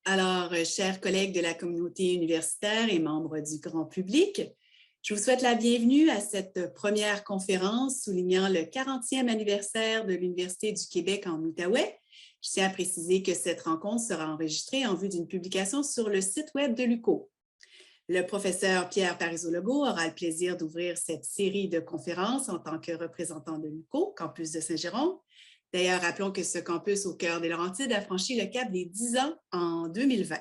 Chers collègues de la communauté universitaire et membres du grand public, je vous souhaite la bienvenue à cette première conférence soulignant le 40e anniversaire de l'Université du Québec en Outaouais. Je tiens à préciser que cette rencontre sera enregistrée en vue d'une publication sur le site web de l'UQO. Le professeur Pierre Parizeau-Legault aura le plaisir d'ouvrir cette série de conférences en tant que représentant de l'UQO, campus de Saint-Jérôme. D'ailleurs, rappelons que ce campus au cœur des Laurentides a franchi le cap des 10 ans en 2020.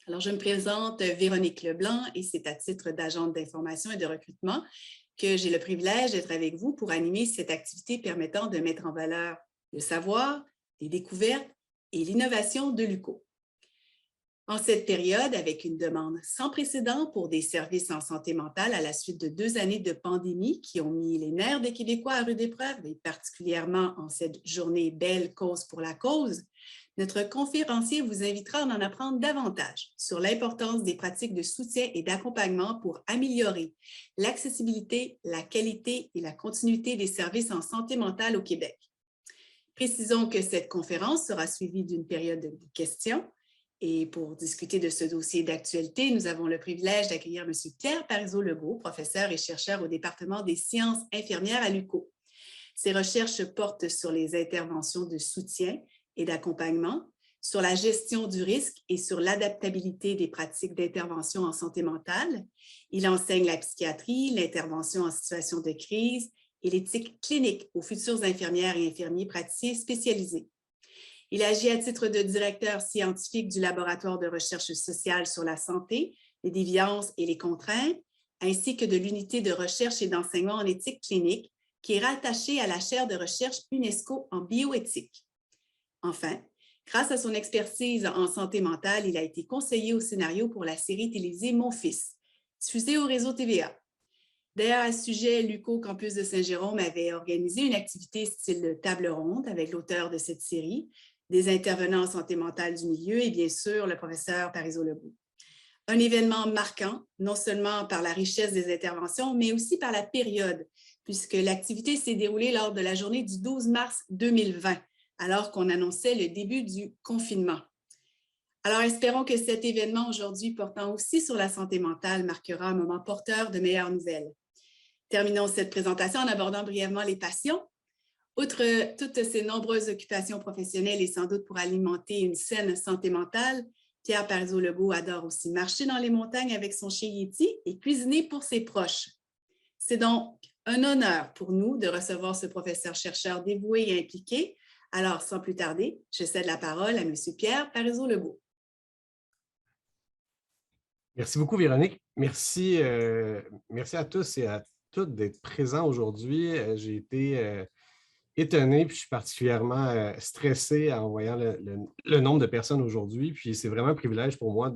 Alors, je me présente Véronique Leblanc et c'est à titre d'agente d'information et de recrutement que j'ai le privilège d'être avec vous pour animer cette activité permettant de mettre en valeur le savoir, les découvertes et l'innovation de l'UQO. En cette période, avec une demande sans précédent pour des services en santé mentale à la suite de 2 années de pandémie qui ont mis les nerfs des Québécois à rude épreuve, et particulièrement en cette journée belle cause pour la cause, notre conférencier vous invitera à en apprendre davantage sur l'importance des pratiques de soutien et d'accompagnement pour améliorer l'accessibilité, la qualité et la continuité des services en santé mentale au Québec. Précisons que cette conférence sera suivie d'une période de questions. Et pour discuter de ce dossier d'actualité, nous avons le privilège d'accueillir M. Pierre Parizeau-Legault, professeur et chercheur au département des sciences infirmières à l'UQO. Ses recherches portent sur les interventions de soutien et d'accompagnement, sur la gestion du risque et sur l'adaptabilité des pratiques d'intervention en santé mentale. Il enseigne la psychiatrie, l'intervention en situation de crise et l'éthique clinique aux futures infirmières et infirmiers praticiens spécialisés. Il agit à titre de directeur scientifique du laboratoire de recherche sociale sur la santé, les déviances et les contraintes, ainsi que de l'unité de recherche et d'enseignement en éthique clinique, qui est rattachée à la chaire de recherche UNESCO en bioéthique. Enfin, grâce à son expertise en santé mentale, il a été conseiller au scénario pour la série télévisée Mon Fils, diffusée au réseau TVA. D'ailleurs, à ce sujet, l'UQO Campus de Saint-Jérôme avait organisé une activité style table ronde avec l'auteur de cette série, des intervenants en santé mentale du milieu et bien sûr le professeur Parizeau-Legault. Un événement marquant, non seulement par la richesse des interventions, mais aussi par la période, puisque l'activité s'est déroulée lors de la journée du 12 mars 2020, alors qu'on annonçait le début du confinement. Alors, espérons que cet événement aujourd'hui portant aussi sur la santé mentale marquera un moment porteur de meilleures nouvelles. Terminons cette présentation en abordant brièvement les passions. Outre toutes ces nombreuses occupations professionnelles et sans doute pour alimenter une saine santé mentale, Pierre Parizeau-Legault adore aussi marcher dans les montagnes avec son chien Yeti et cuisiner pour ses proches. C'est donc un honneur pour nous de recevoir ce professeur-chercheur dévoué et impliqué. Alors, sans plus tarder, je cède la parole à M. Pierre Parizeau-Legault. Merci beaucoup, Véronique. Merci à tous et à toutes d'être présents aujourd'hui. J'ai été étonné, puis je suis particulièrement stressé en voyant le nombre de personnes aujourd'hui. Puis c'est vraiment un privilège pour moi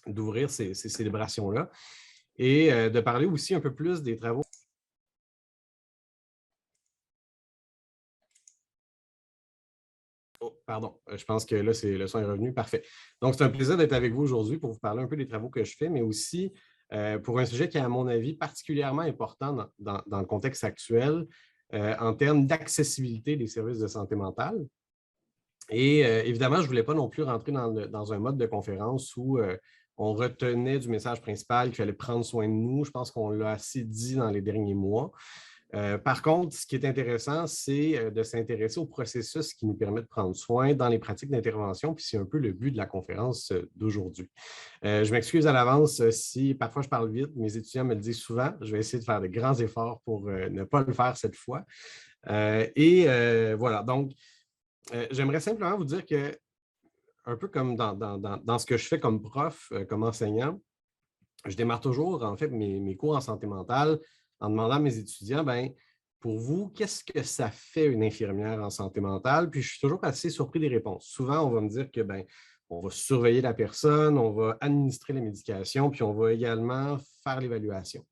d'ouvrir ces célébrations-là et de parler aussi un peu plus des travaux. Oh, pardon, je pense que là, le son est revenu. Parfait. Donc, c'est un plaisir d'être avec vous aujourd'hui pour vous parler un peu des travaux que je fais, mais aussi pour un sujet qui est, à mon avis, particulièrement important dans le contexte actuel en termes d'accessibilité des services de santé mentale. Et évidemment, je ne voulais pas non plus rentrer dans un mode de conférence où on retenait du message principal qu'il fallait prendre soin de nous. Je pense qu'on l'a assez dit dans les derniers mois. Par contre, ce qui est intéressant, c'est de s'intéresser au processus qui nous permet de prendre soin dans les pratiques d'intervention, puis c'est un peu le but de la conférence d'aujourd'hui. Je m'excuse à l'avance si parfois je parle vite, mes étudiants me le disent souvent, je vais essayer de faire de grands efforts pour ne pas le faire cette fois. Voilà, donc j'aimerais simplement vous dire que, un peu comme dans ce que je fais comme prof, comme enseignant, je démarre toujours en fait mes cours en santé mentale en demandant à mes étudiants, pour vous, qu'est-ce que ça fait une infirmière en santé mentale? Puis je suis toujours assez surpris des réponses. Souvent, on va me dire que on va surveiller la personne, on va administrer la médication, puis on va également faire l'évaluation.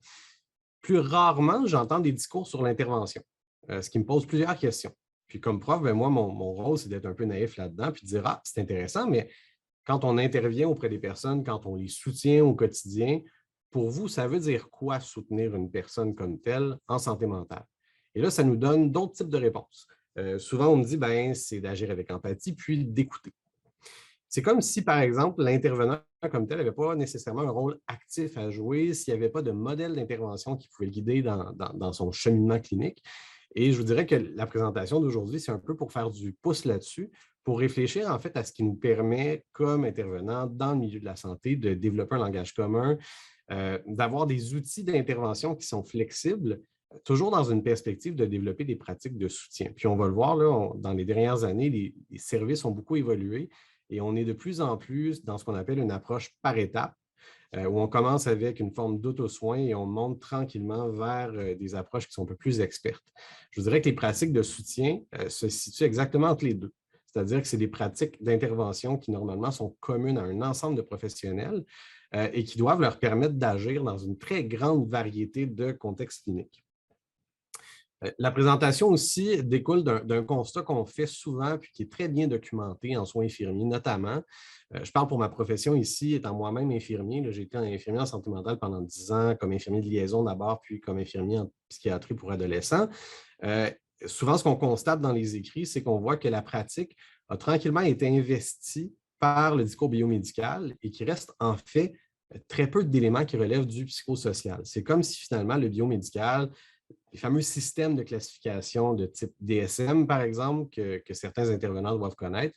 Plus rarement, j'entends des discours sur l'intervention, ce qui me pose plusieurs questions. Puis comme prof, moi, mon rôle, c'est d'être un peu naïf là-dedans, puis de dire, ah, c'est intéressant, mais quand on intervient auprès des personnes, quand on les soutient au quotidien, pour vous, ça veut dire quoi soutenir une personne comme telle en santé mentale? Et là, ça nous donne d'autres types de réponses. Souvent, on me dit, c'est d'agir avec empathie, puis d'écouter. C'est comme si, par exemple, l'intervenant comme tel n'avait pas nécessairement un rôle actif à jouer s'il n'y avait pas de modèle d'intervention qui pouvait le guider dans son cheminement clinique. Et je vous dirais que la présentation d'aujourd'hui, c'est un peu pour faire du pouce là-dessus, pour réfléchir en fait à ce qui nous permet, comme intervenants dans le milieu de la santé, de développer un langage commun, d'avoir des outils d'intervention qui sont flexibles, toujours dans une perspective de développer des pratiques de soutien. Puis on va le voir, là, dans les dernières années, les services ont beaucoup évolué et on est de plus en plus dans ce qu'on appelle une approche par étapes, où on commence avec une forme d'auto-soin et on monte tranquillement vers des approches qui sont un peu plus expertes. Je vous dirais que les pratiques de soutien se situent exactement entre les deux. C'est-à-dire que c'est des pratiques d'intervention qui, normalement, sont communes à un ensemble de professionnels et qui doivent leur permettre d'agir dans une très grande variété de contextes cliniques. La présentation aussi découle d'un constat qu'on fait souvent puis qui est très bien documenté en soins infirmiers, notamment. Je parle pour ma profession ici, étant moi-même infirmier. J'ai été infirmier en santé mentale pendant 10 ans, comme infirmier de liaison d'abord, puis comme infirmier en psychiatrie pour adolescents. Souvent, ce qu'on constate dans les écrits, c'est qu'on voit que la pratique a tranquillement été investie par le discours biomédical et qu'il reste en fait très peu d'éléments qui relèvent du psychosocial. C'est comme si finalement le biomédical, les fameux systèmes de classification de type DSM, par exemple, que certains intervenants doivent connaître,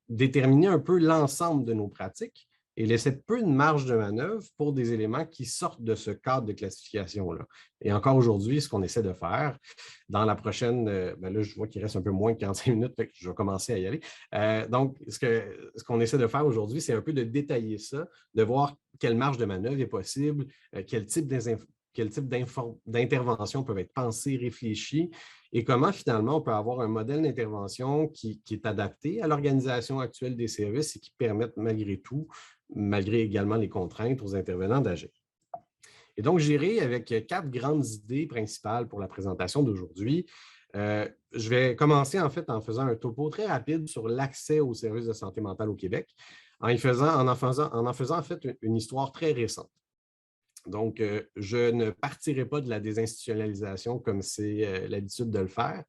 déterminer un peu l'ensemble de nos pratiques et laisser peu de marge de manœuvre pour des éléments qui sortent de ce cadre de classification-là. Et encore aujourd'hui, ce qu'on essaie de faire dans la prochaine, là, je vois qu'il reste un peu moins de 45 minutes, fait que je vais commencer à y aller. Donc, ce qu'on essaie de faire aujourd'hui, c'est un peu de détailler ça, de voir quelle marge de manœuvre est possible, quel type d'interventions peuvent être pensées, réfléchies, et comment finalement on peut avoir un modèle d'intervention qui est adapté à l'organisation actuelle des services et qui permette malgré tout, malgré également les contraintes, aux intervenants d'agir. Et donc, j'irai avec 4 grandes idées principales pour la présentation d'aujourd'hui. Je vais commencer en fait en faisant un topo très rapide sur l'accès aux services de santé mentale au Québec, en faisant en fait une histoire très récente. Donc, je ne partirai pas de la désinstitutionnalisation comme c'est l'habitude de le faire.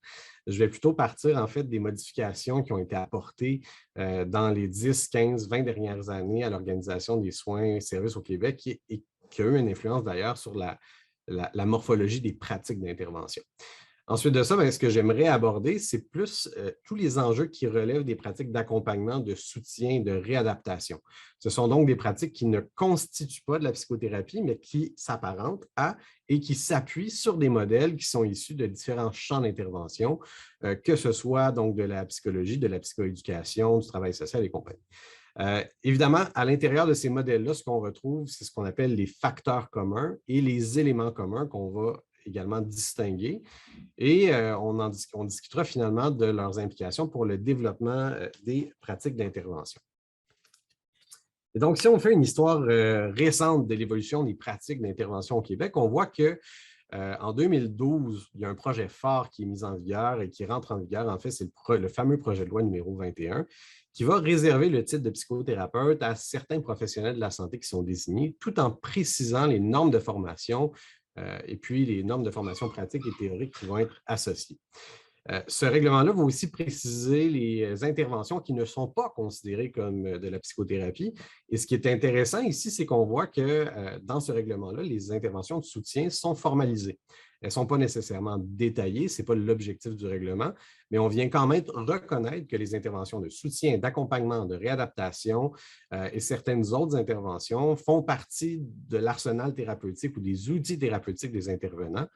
Je vais plutôt partir, en fait, des modifications qui ont été apportées dans les 10, 15, 20 dernières années à l'organisation des soins et services au Québec et qui a eu une influence d'ailleurs sur la morphologie des pratiques d'intervention. Ensuite de ça, ce que j'aimerais aborder, c'est plus tous les enjeux qui relèvent des pratiques d'accompagnement, de soutien, de réadaptation. Ce sont donc des pratiques qui ne constituent pas de la psychothérapie, mais qui s'apparentent à et qui s'appuient sur des modèles qui sont issus de différents champs d'intervention, que ce soit donc de la psychologie, de la psychoéducation, du travail social et compagnie. Évidemment, à l'intérieur de ces modèles-là, ce qu'on retrouve, c'est ce qu'on appelle les facteurs communs et les éléments communs qu'on va également distinguer. Et on discutera finalement de leurs implications pour le développement des pratiques d'intervention. Et donc, si on fait une histoire récente de l'évolution des pratiques d'intervention au Québec, on voit qu'en 2012, il y a un projet phare qui est mis en vigueur et qui rentre en vigueur. En fait, c'est le fameux projet de loi numéro 21 qui va réserver le titre de psychothérapeute à certains professionnels de la santé qui sont désignés, tout en précisant les normes de formation et puis les normes de formation pratique et théorique qui vont être associées. Ce règlement-là va aussi préciser les interventions qui ne sont pas considérées comme de la psychothérapie. Et ce qui est intéressant ici, c'est qu'on voit que dans ce règlement-là, les interventions de soutien sont formalisées. Elles ne sont pas nécessairement détaillées, ce n'est pas l'objectif du règlement, mais on vient quand même reconnaître que les interventions de soutien, d'accompagnement, de réadaptation et certaines autres interventions font partie de l'arsenal thérapeutique ou des outils thérapeutiques des intervenants,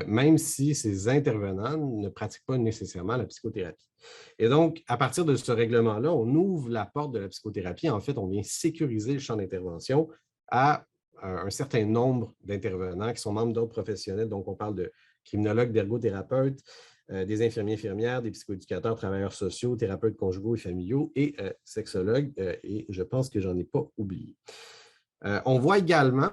même si ces intervenants ne pratiquent pas nécessairement la psychothérapie. Et donc, à partir de ce règlement-là, on ouvre la porte de la psychothérapie. En fait, on vient sécuriser le champ d'intervention à un certain nombre d'intervenants qui sont membres d'autres professionnels. Donc, on parle de criminologues, d'ergothérapeutes, des infirmiers, infirmières, des psychoéducateurs, travailleurs sociaux, thérapeutes conjugaux et familiaux et sexologues. Et je pense que je n'en ai pas oublié. On voit également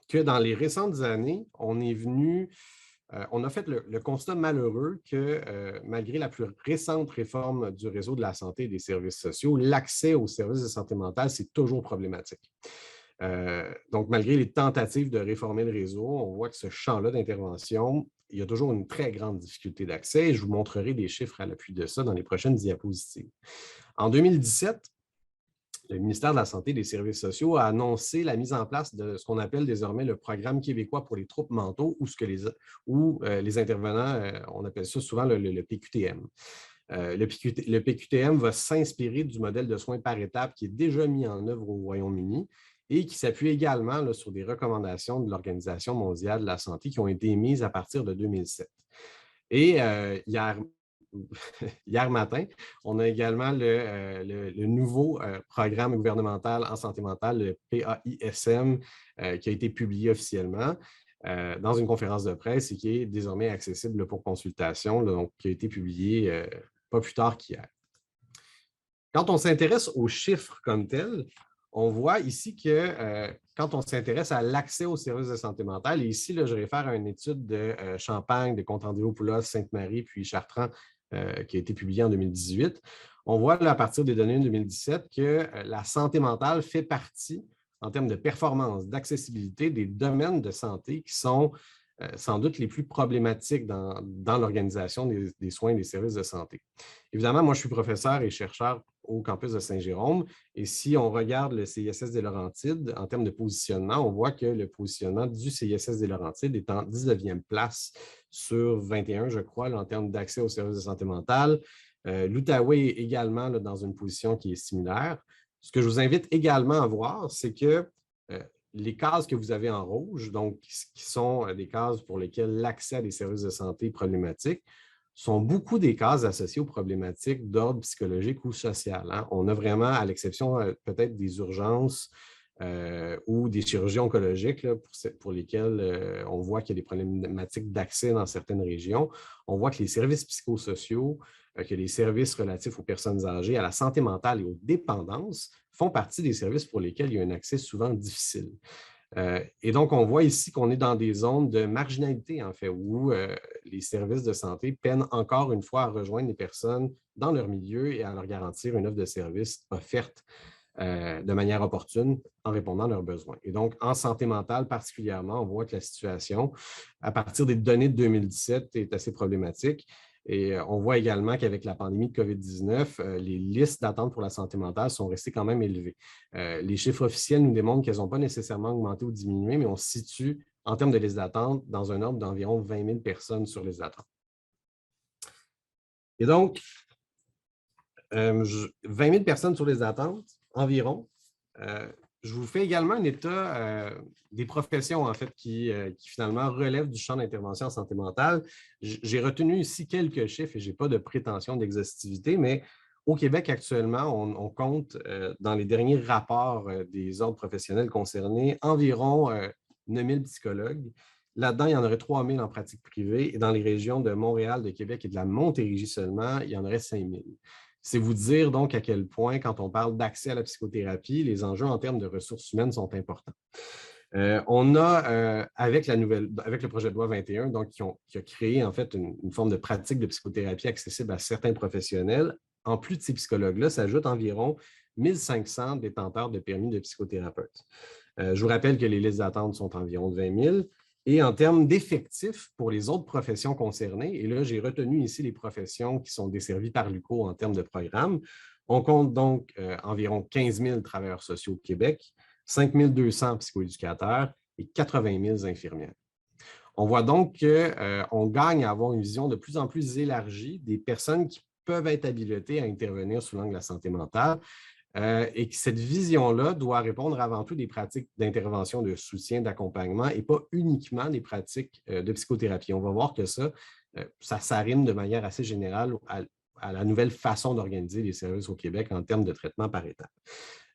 que dans les récentes années, on a fait le constat malheureux que malgré la plus récente réforme du réseau de la santé et des services sociaux, l'accès aux services de santé mentale, c'est toujours problématique. Donc, malgré les tentatives de réformer le réseau, on voit que ce champ-là d'intervention, il y a toujours une très grande difficulté d'accès et je vous montrerai des chiffres à l'appui de ça dans les prochaines diapositives. En 2017, le ministère de la Santé et des Services sociaux a annoncé la mise en place de ce qu'on appelle désormais le Programme québécois pour les troubles mentaux, les intervenants, on appelle ça souvent le PQTM. Le PQTM va s'inspirer du modèle de soins par étapes qui est déjà mis en œuvre au Royaume-Uni et qui s'appuie également là, sur des recommandations de l'Organisation mondiale de la santé qui ont été émises à partir de 2007. Et hier matin, on a également le nouveau programme gouvernemental en santé mentale, le PAISM, qui a été publié officiellement dans une conférence de presse et qui est désormais accessible pour consultation, là, donc qui a été publié pas plus tard qu'hier. Quand on s'intéresse aux chiffres comme tels, on voit ici que quand on s'intéresse à l'accès aux services de santé mentale, et ici, là, je réfère à une étude de Champagne, de Conte-Andréopoulos, Sainte-Marie, puis Chartrand, qui a été publiée en 2018, on voit là, à partir des données de 2017 que la santé mentale fait partie, en termes de performance, d'accessibilité, des domaines de santé qui sont sans doute les plus problématiques dans l'organisation des soins et des services de santé. Évidemment, moi, je suis professeur et chercheur au campus de Saint-Jérôme. Et si on regarde le CISS des Laurentides, en termes de positionnement, on voit que le positionnement du CISS des Laurentides est en 19e place sur 21, je crois, là, en termes d'accès aux services de santé mentale. L'Outaouais est également là, dans une position qui est similaire. Ce que je vous invite également à voir, c'est que les cases que vous avez en rouge, donc qui sont des cases pour lesquelles l'accès à des services de santé est problématique, sont beaucoup des cases associées aux problématiques d'ordre psychologique ou social. Hein. On a vraiment, à l'exception peut-être des urgences ou des chirurgies oncologiques là, pour lesquelles on voit qu'il y a des problématiques d'accès dans certaines régions, on voit que les services psychosociaux, que les services relatifs aux personnes âgées, à la santé mentale et aux dépendances font partie des services pour lesquels il y a un accès souvent difficile. Et donc, on voit ici qu'on est dans des zones de marginalité, en fait, où les services de santé peinent encore une fois à rejoindre les personnes dans leur milieu et à leur garantir une offre de services offerte de manière opportune en répondant à leurs besoins. Et donc, en santé mentale particulièrement, on voit que la situation, à partir des données de 2017, est assez problématique. Et on voit également qu'avec la pandémie de COVID-19, les listes d'attente pour la santé mentale sont restées quand même élevées. Les chiffres officiels nous démontrent qu'elles n'ont pas nécessairement augmenté ou diminué, mais on se situe en termes de listes d'attente dans un ordre d'environ 20 000 personnes sur les attentes. Et donc, 20 000 personnes sur les attentes environ. Je vous fais également un état des professions, en fait, qui finalement relèvent du champ d'intervention en santé mentale. J'ai retenu ici quelques chiffres et je n'ai pas de prétention d'exhaustivité, mais au Québec, actuellement, on compte dans les derniers rapports des ordres professionnels concernés environ 9 000 psychologues. Là-dedans, il y en aurait 3 000 en pratique privée et dans les régions de Montréal, de Québec et de la Montérégie seulement, il y en aurait 5 000. C'est vous dire donc à quel point, quand on parle d'accès à la psychothérapie, les enjeux en termes de ressources humaines sont importants. On a, avec le projet de loi 21, donc, qui a créé en fait une forme de pratique de psychothérapie accessible à certains professionnels. En plus de ces psychologues-là, s'ajoutent environ 1 500 détenteurs de permis de psychothérapeute. Je vous rappelle que les listes d'attente sont environ de 20 000. Et en termes d'effectifs pour les autres professions concernées, et là, j'ai retenu ici les professions qui sont desservies par l'UQO en termes de programme, on compte donc environ 15 000 travailleurs sociaux au Québec, 5 200 psychoéducateurs et 80 000 infirmières. On voit donc qu'on gagne à avoir une vision de plus en plus élargie des personnes qui peuvent être habilitées à intervenir sous l'angle de la santé mentale, et que cette vision-là doit répondre avant tout des pratiques d'intervention, de soutien, d'accompagnement et pas uniquement des pratiques de psychothérapie. On va voir que ça s'arrime de manière assez générale à la nouvelle façon d'organiser les services au Québec en termes de traitement par étapes.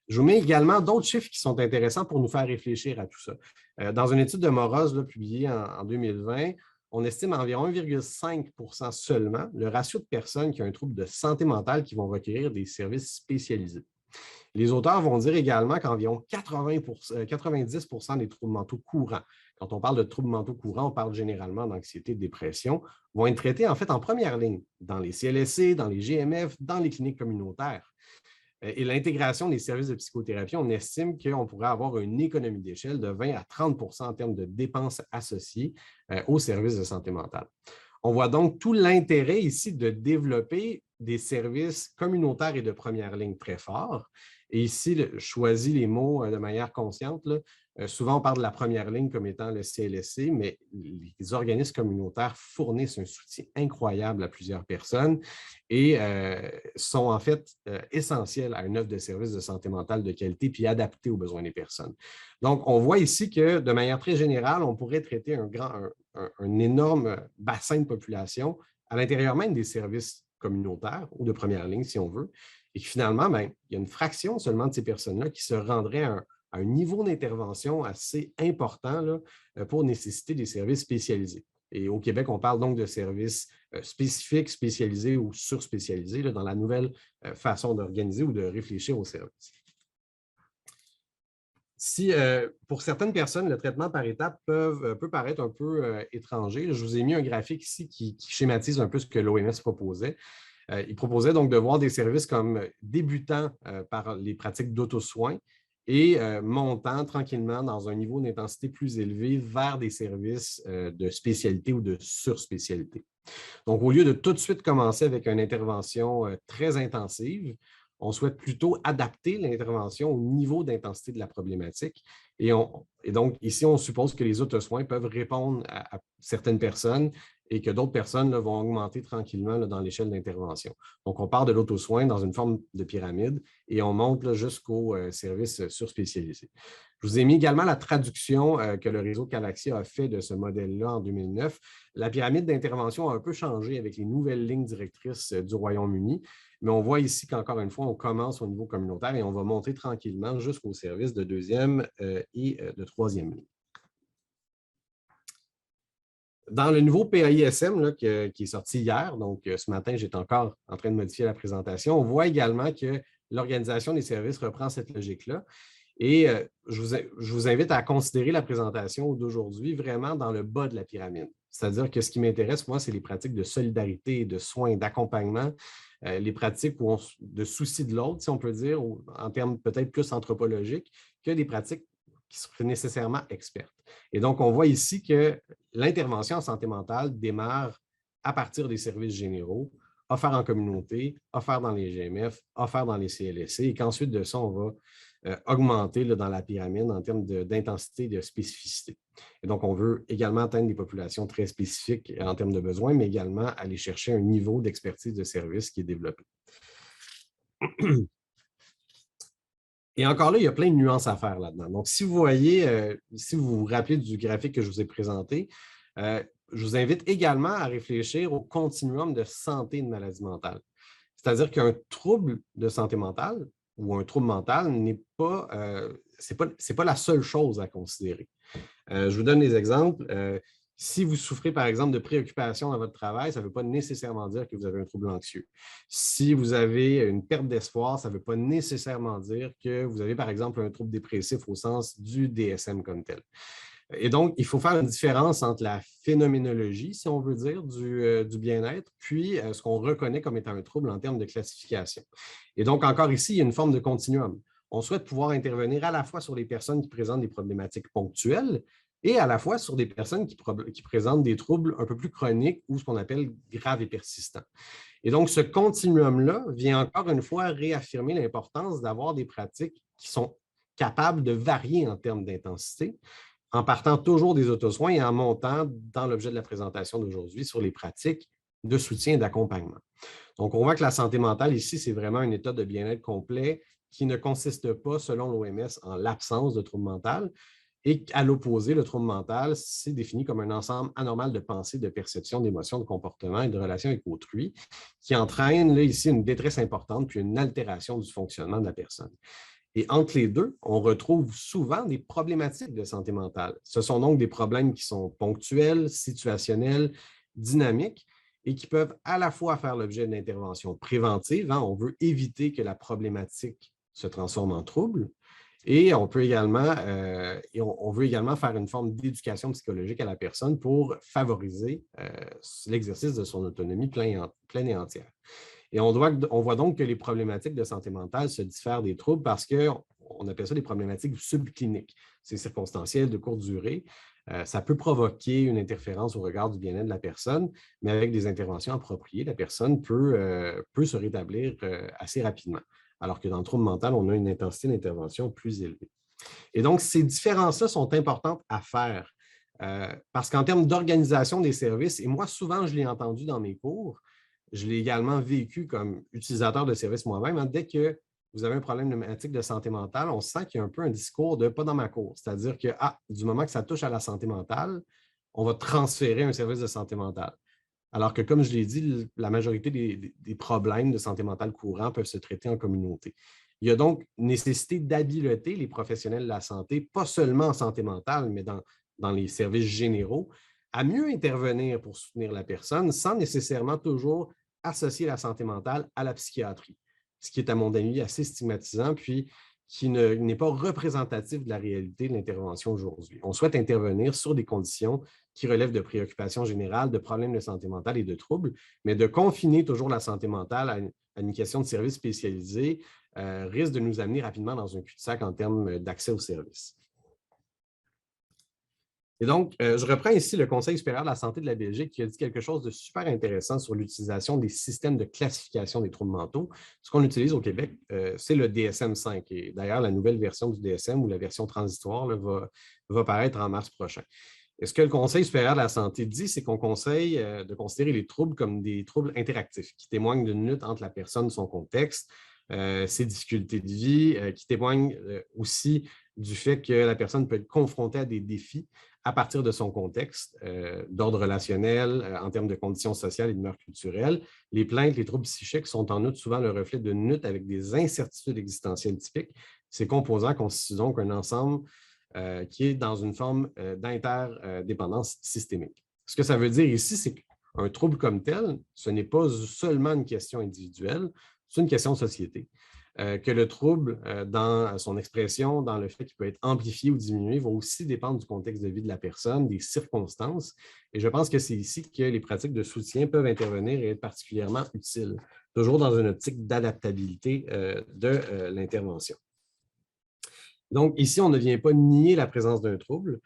Je vous mets également d'autres chiffres qui sont intéressants pour nous faire réfléchir à tout ça. Dans une étude de Moroz là, publiée en 2020, on estime à environ 1,5 % seulement le ratio de personnes qui ont un trouble de santé mentale qui vont requérir des services spécialisés. Les auteurs vont dire également qu'environ 90 % des troubles mentaux courants, quand on parle de troubles mentaux courants, on parle généralement d'anxiété, de dépression, vont être traités en fait en première ligne, dans les CLSC, dans les GMF, dans les cliniques communautaires. Et l'intégration des services de psychothérapie, on estime qu'on pourrait avoir une économie d'échelle de 20 à 30 % en termes de dépenses associées aux services de santé mentale. On voit donc tout l'intérêt ici de développer des services communautaires et de première ligne très forts Et ici, je choisis les mots de manière consciente, là. Souvent, on parle de la première ligne comme étant le CLSC, mais les organismes communautaires fournissent un soutien incroyable à plusieurs personnes et sont en fait essentiels à une offre de services de santé mentale de qualité puis adaptés aux besoins des personnes. Donc, on voit ici que de manière très générale, on pourrait traiter un énorme bassin de population à l'intérieur même des services communautaires ou de première ligne, si on veut, et que finalement, ben, il y a une fraction seulement de ces personnes-là qui se rendraient à un niveau d'intervention assez important là, pour nécessiter des services spécialisés. Et au Québec, on parle donc de services spécifiques, spécialisés ou surspécialisés là, dans la nouvelle façon d'organiser ou de réfléchir aux services. Si, pour certaines personnes, le traitement par étapes peut paraître un peu étranger, je vous ai mis un graphique ici qui schématise un peu ce que l'OMS proposait. Il proposait donc de voir des services comme débutants par les pratiques d'auto-soins et montant tranquillement dans un niveau d'intensité plus élevé vers des services de spécialité ou de surspécialité. Donc, au lieu de tout de suite commencer avec une intervention très intensive, on souhaite plutôt adapter l'intervention au niveau d'intensité de la problématique. Et donc, ici, on suppose que les autosoins peuvent répondre à certaines personnes et que d'autres personnes là, vont augmenter tranquillement là, dans l'échelle d'intervention. Donc, on part de l'auto-soin dans une forme de pyramide et on monte jusqu'aux services surspécialisés. Je vous ai mis également la traduction que le réseau Calaxia a fait de ce modèle-là en 2009. La pyramide d'intervention a un peu changé avec les nouvelles lignes directrices du Royaume-Uni, mais on voit ici qu'encore une fois, on commence au niveau communautaire et on va monter tranquillement jusqu'au service de deuxième et de troisième ligne. Dans le nouveau PAISM là, qui est sorti hier, donc ce matin, j'étais encore en train de modifier la présentation, on voit également que l'organisation des services reprend cette logique-là. Et je vous invite à considérer la présentation d'aujourd'hui vraiment dans le bas de la pyramide. C'est-à-dire que ce qui m'intéresse, moi, c'est les pratiques de solidarité, de soins, d'accompagnement, les pratiques de souci de l'autre, si on peut dire, en termes peut-être plus anthropologiques, que des pratiques qui seraient nécessairement expertes. Et donc, on voit ici que l'intervention en santé mentale démarre à partir des services généraux, offerts en communauté, offerts dans les GMF, offerts dans les CLSC, et qu'ensuite de ça, on va augmenter là, dans la pyramide en termes d'intensité et de spécificité. Et donc, on veut également atteindre des populations très spécifiques en termes de besoins, mais également aller chercher un niveau d'expertise de service qui est développé. Et encore là, il y a plein de nuances à faire là-dedans. Donc, si vous voyez, si vous vous rappelez du graphique que je vous ai présenté, je vous invite également à réfléchir au continuum de santé et de maladie mentale. C'est-à-dire qu'un trouble de santé mentale ou un trouble mental n'est pas, c'est pas la seule chose à considérer. Je vous donne des exemples. Si vous souffrez, par exemple, de préoccupation dans votre travail, ça ne veut pas nécessairement dire que vous avez un trouble anxieux. Si vous avez une perte d'espoir, ça ne veut pas nécessairement dire que vous avez, par exemple, un trouble dépressif au sens du DSM comme tel. Et donc, il faut faire une différence entre la phénoménologie, si on veut dire, du bien-être, puis ce qu'on reconnaît comme étant un trouble en termes de classification. Et donc, encore ici, il y a une forme de continuum. On souhaite pouvoir intervenir à la fois sur les personnes qui présentent des problématiques ponctuelles et à la fois sur des personnes qui présentent des troubles un peu plus chroniques ou ce qu'on appelle graves et persistants. Et donc, ce continuum-là vient encore une fois réaffirmer l'importance d'avoir des pratiques qui sont capables de varier en termes d'intensité, en partant toujours des autosoins et en montant dans l'objet de la présentation d'aujourd'hui sur les pratiques de soutien et d'accompagnement. Donc, on voit que la santé mentale ici, c'est vraiment un état de bien-être complet qui ne consiste pas, selon l'OMS, en l'absence de trouble mental. Et à l'opposé, le trouble mental, c'est défini comme un ensemble anormal de pensées, de perceptions, d'émotions, de comportements et de relations avec autrui qui entraîne là, ici une détresse importante puis une altération du fonctionnement de la personne. Et entre les deux, on retrouve souvent des problématiques de santé mentale. Ce sont donc des problèmes qui sont ponctuels, situationnels, dynamiques et qui peuvent à la fois faire l'objet d'interventions préventives. On veut éviter que la problématique se transforme en trouble. Et on peut également, on veut également faire une forme d'éducation psychologique à la personne pour favoriser l'exercice de son autonomie pleine et entière. Et on voit donc que les problématiques de santé mentale se diffèrent des troubles parce qu'on appelle ça des problématiques subcliniques. C'est circonstanciel, de courte durée. Ça peut provoquer une interférence au regard du bien-être de la personne, mais avec des interventions appropriées, la personne peut se rétablir assez rapidement. alors que dans le trouble mental, on a une intensité d'intervention plus élevée. Et donc, ces différences-là sont importantes à faire parce qu'en termes d'organisation des services, et moi, souvent, je l'ai entendu dans mes cours, je l'ai également vécu comme utilisateur de services moi-même, hein, dès que vous avez un problème de santé mentale, on sent qu'il y a un peu un discours de pas dans ma cour. C'est-à-dire que, du moment que ça touche à la santé mentale, on va transférer un service de santé mentale. Alors que, comme je l'ai dit, la majorité des problèmes de santé mentale courants peuvent se traiter en communauté. Il y a donc nécessité d'habileter les professionnels de la santé, pas seulement en santé mentale, mais dans les services généraux, à mieux intervenir pour soutenir la personne sans nécessairement toujours associer la santé mentale à la psychiatrie, ce qui est, à mon avis, assez stigmatisant, puis qui n'est pas représentatif de la réalité de l'intervention aujourd'hui. On souhaite intervenir sur des conditions qui relèvent de préoccupations générales, de problèmes de santé mentale et de troubles, mais de confiner toujours la santé mentale à une question de service spécialisé risque de nous amener rapidement dans un cul-de-sac en termes d'accès aux services. Et donc, je reprends ici le Conseil supérieur de la santé de la Belgique qui a dit quelque chose de super intéressant sur l'utilisation des systèmes de classification des troubles mentaux. Ce qu'on utilise au Québec, c'est le DSM-5. Et d'ailleurs, la nouvelle version du DSM ou la version transitoire là, va paraître en mars prochain. Et ce que le Conseil supérieur de la santé dit, c'est qu'on conseille de considérer les troubles comme des troubles interactifs qui témoignent d'une lutte entre la personne et son contexte, ses difficultés de vie, qui témoignent aussi du fait que la personne peut être confrontée à des défis à partir de son contexte d'ordre relationnel, en termes de conditions sociales et de mœurs culturelles. Les plaintes, les troubles psychiques sont en outre souvent le reflet d'une lutte avec des incertitudes existentielles typiques. Ces composants constituent donc un ensemble qui est dans une forme d'interdépendance systémique. Ce que ça veut dire ici, c'est qu'un trouble comme tel, ce n'est pas seulement une question individuelle, c'est une question de société. Que le trouble, dans son expression, dans le fait qu'il peut être amplifié ou diminué, va aussi dépendre du contexte de vie de la personne, des circonstances. Et je pense que c'est ici que les pratiques de soutien peuvent intervenir et être particulièrement utiles, toujours dans une optique d'adaptabilité de l'intervention. Donc, ici, on ne vient pas nier la présence d'un trouble,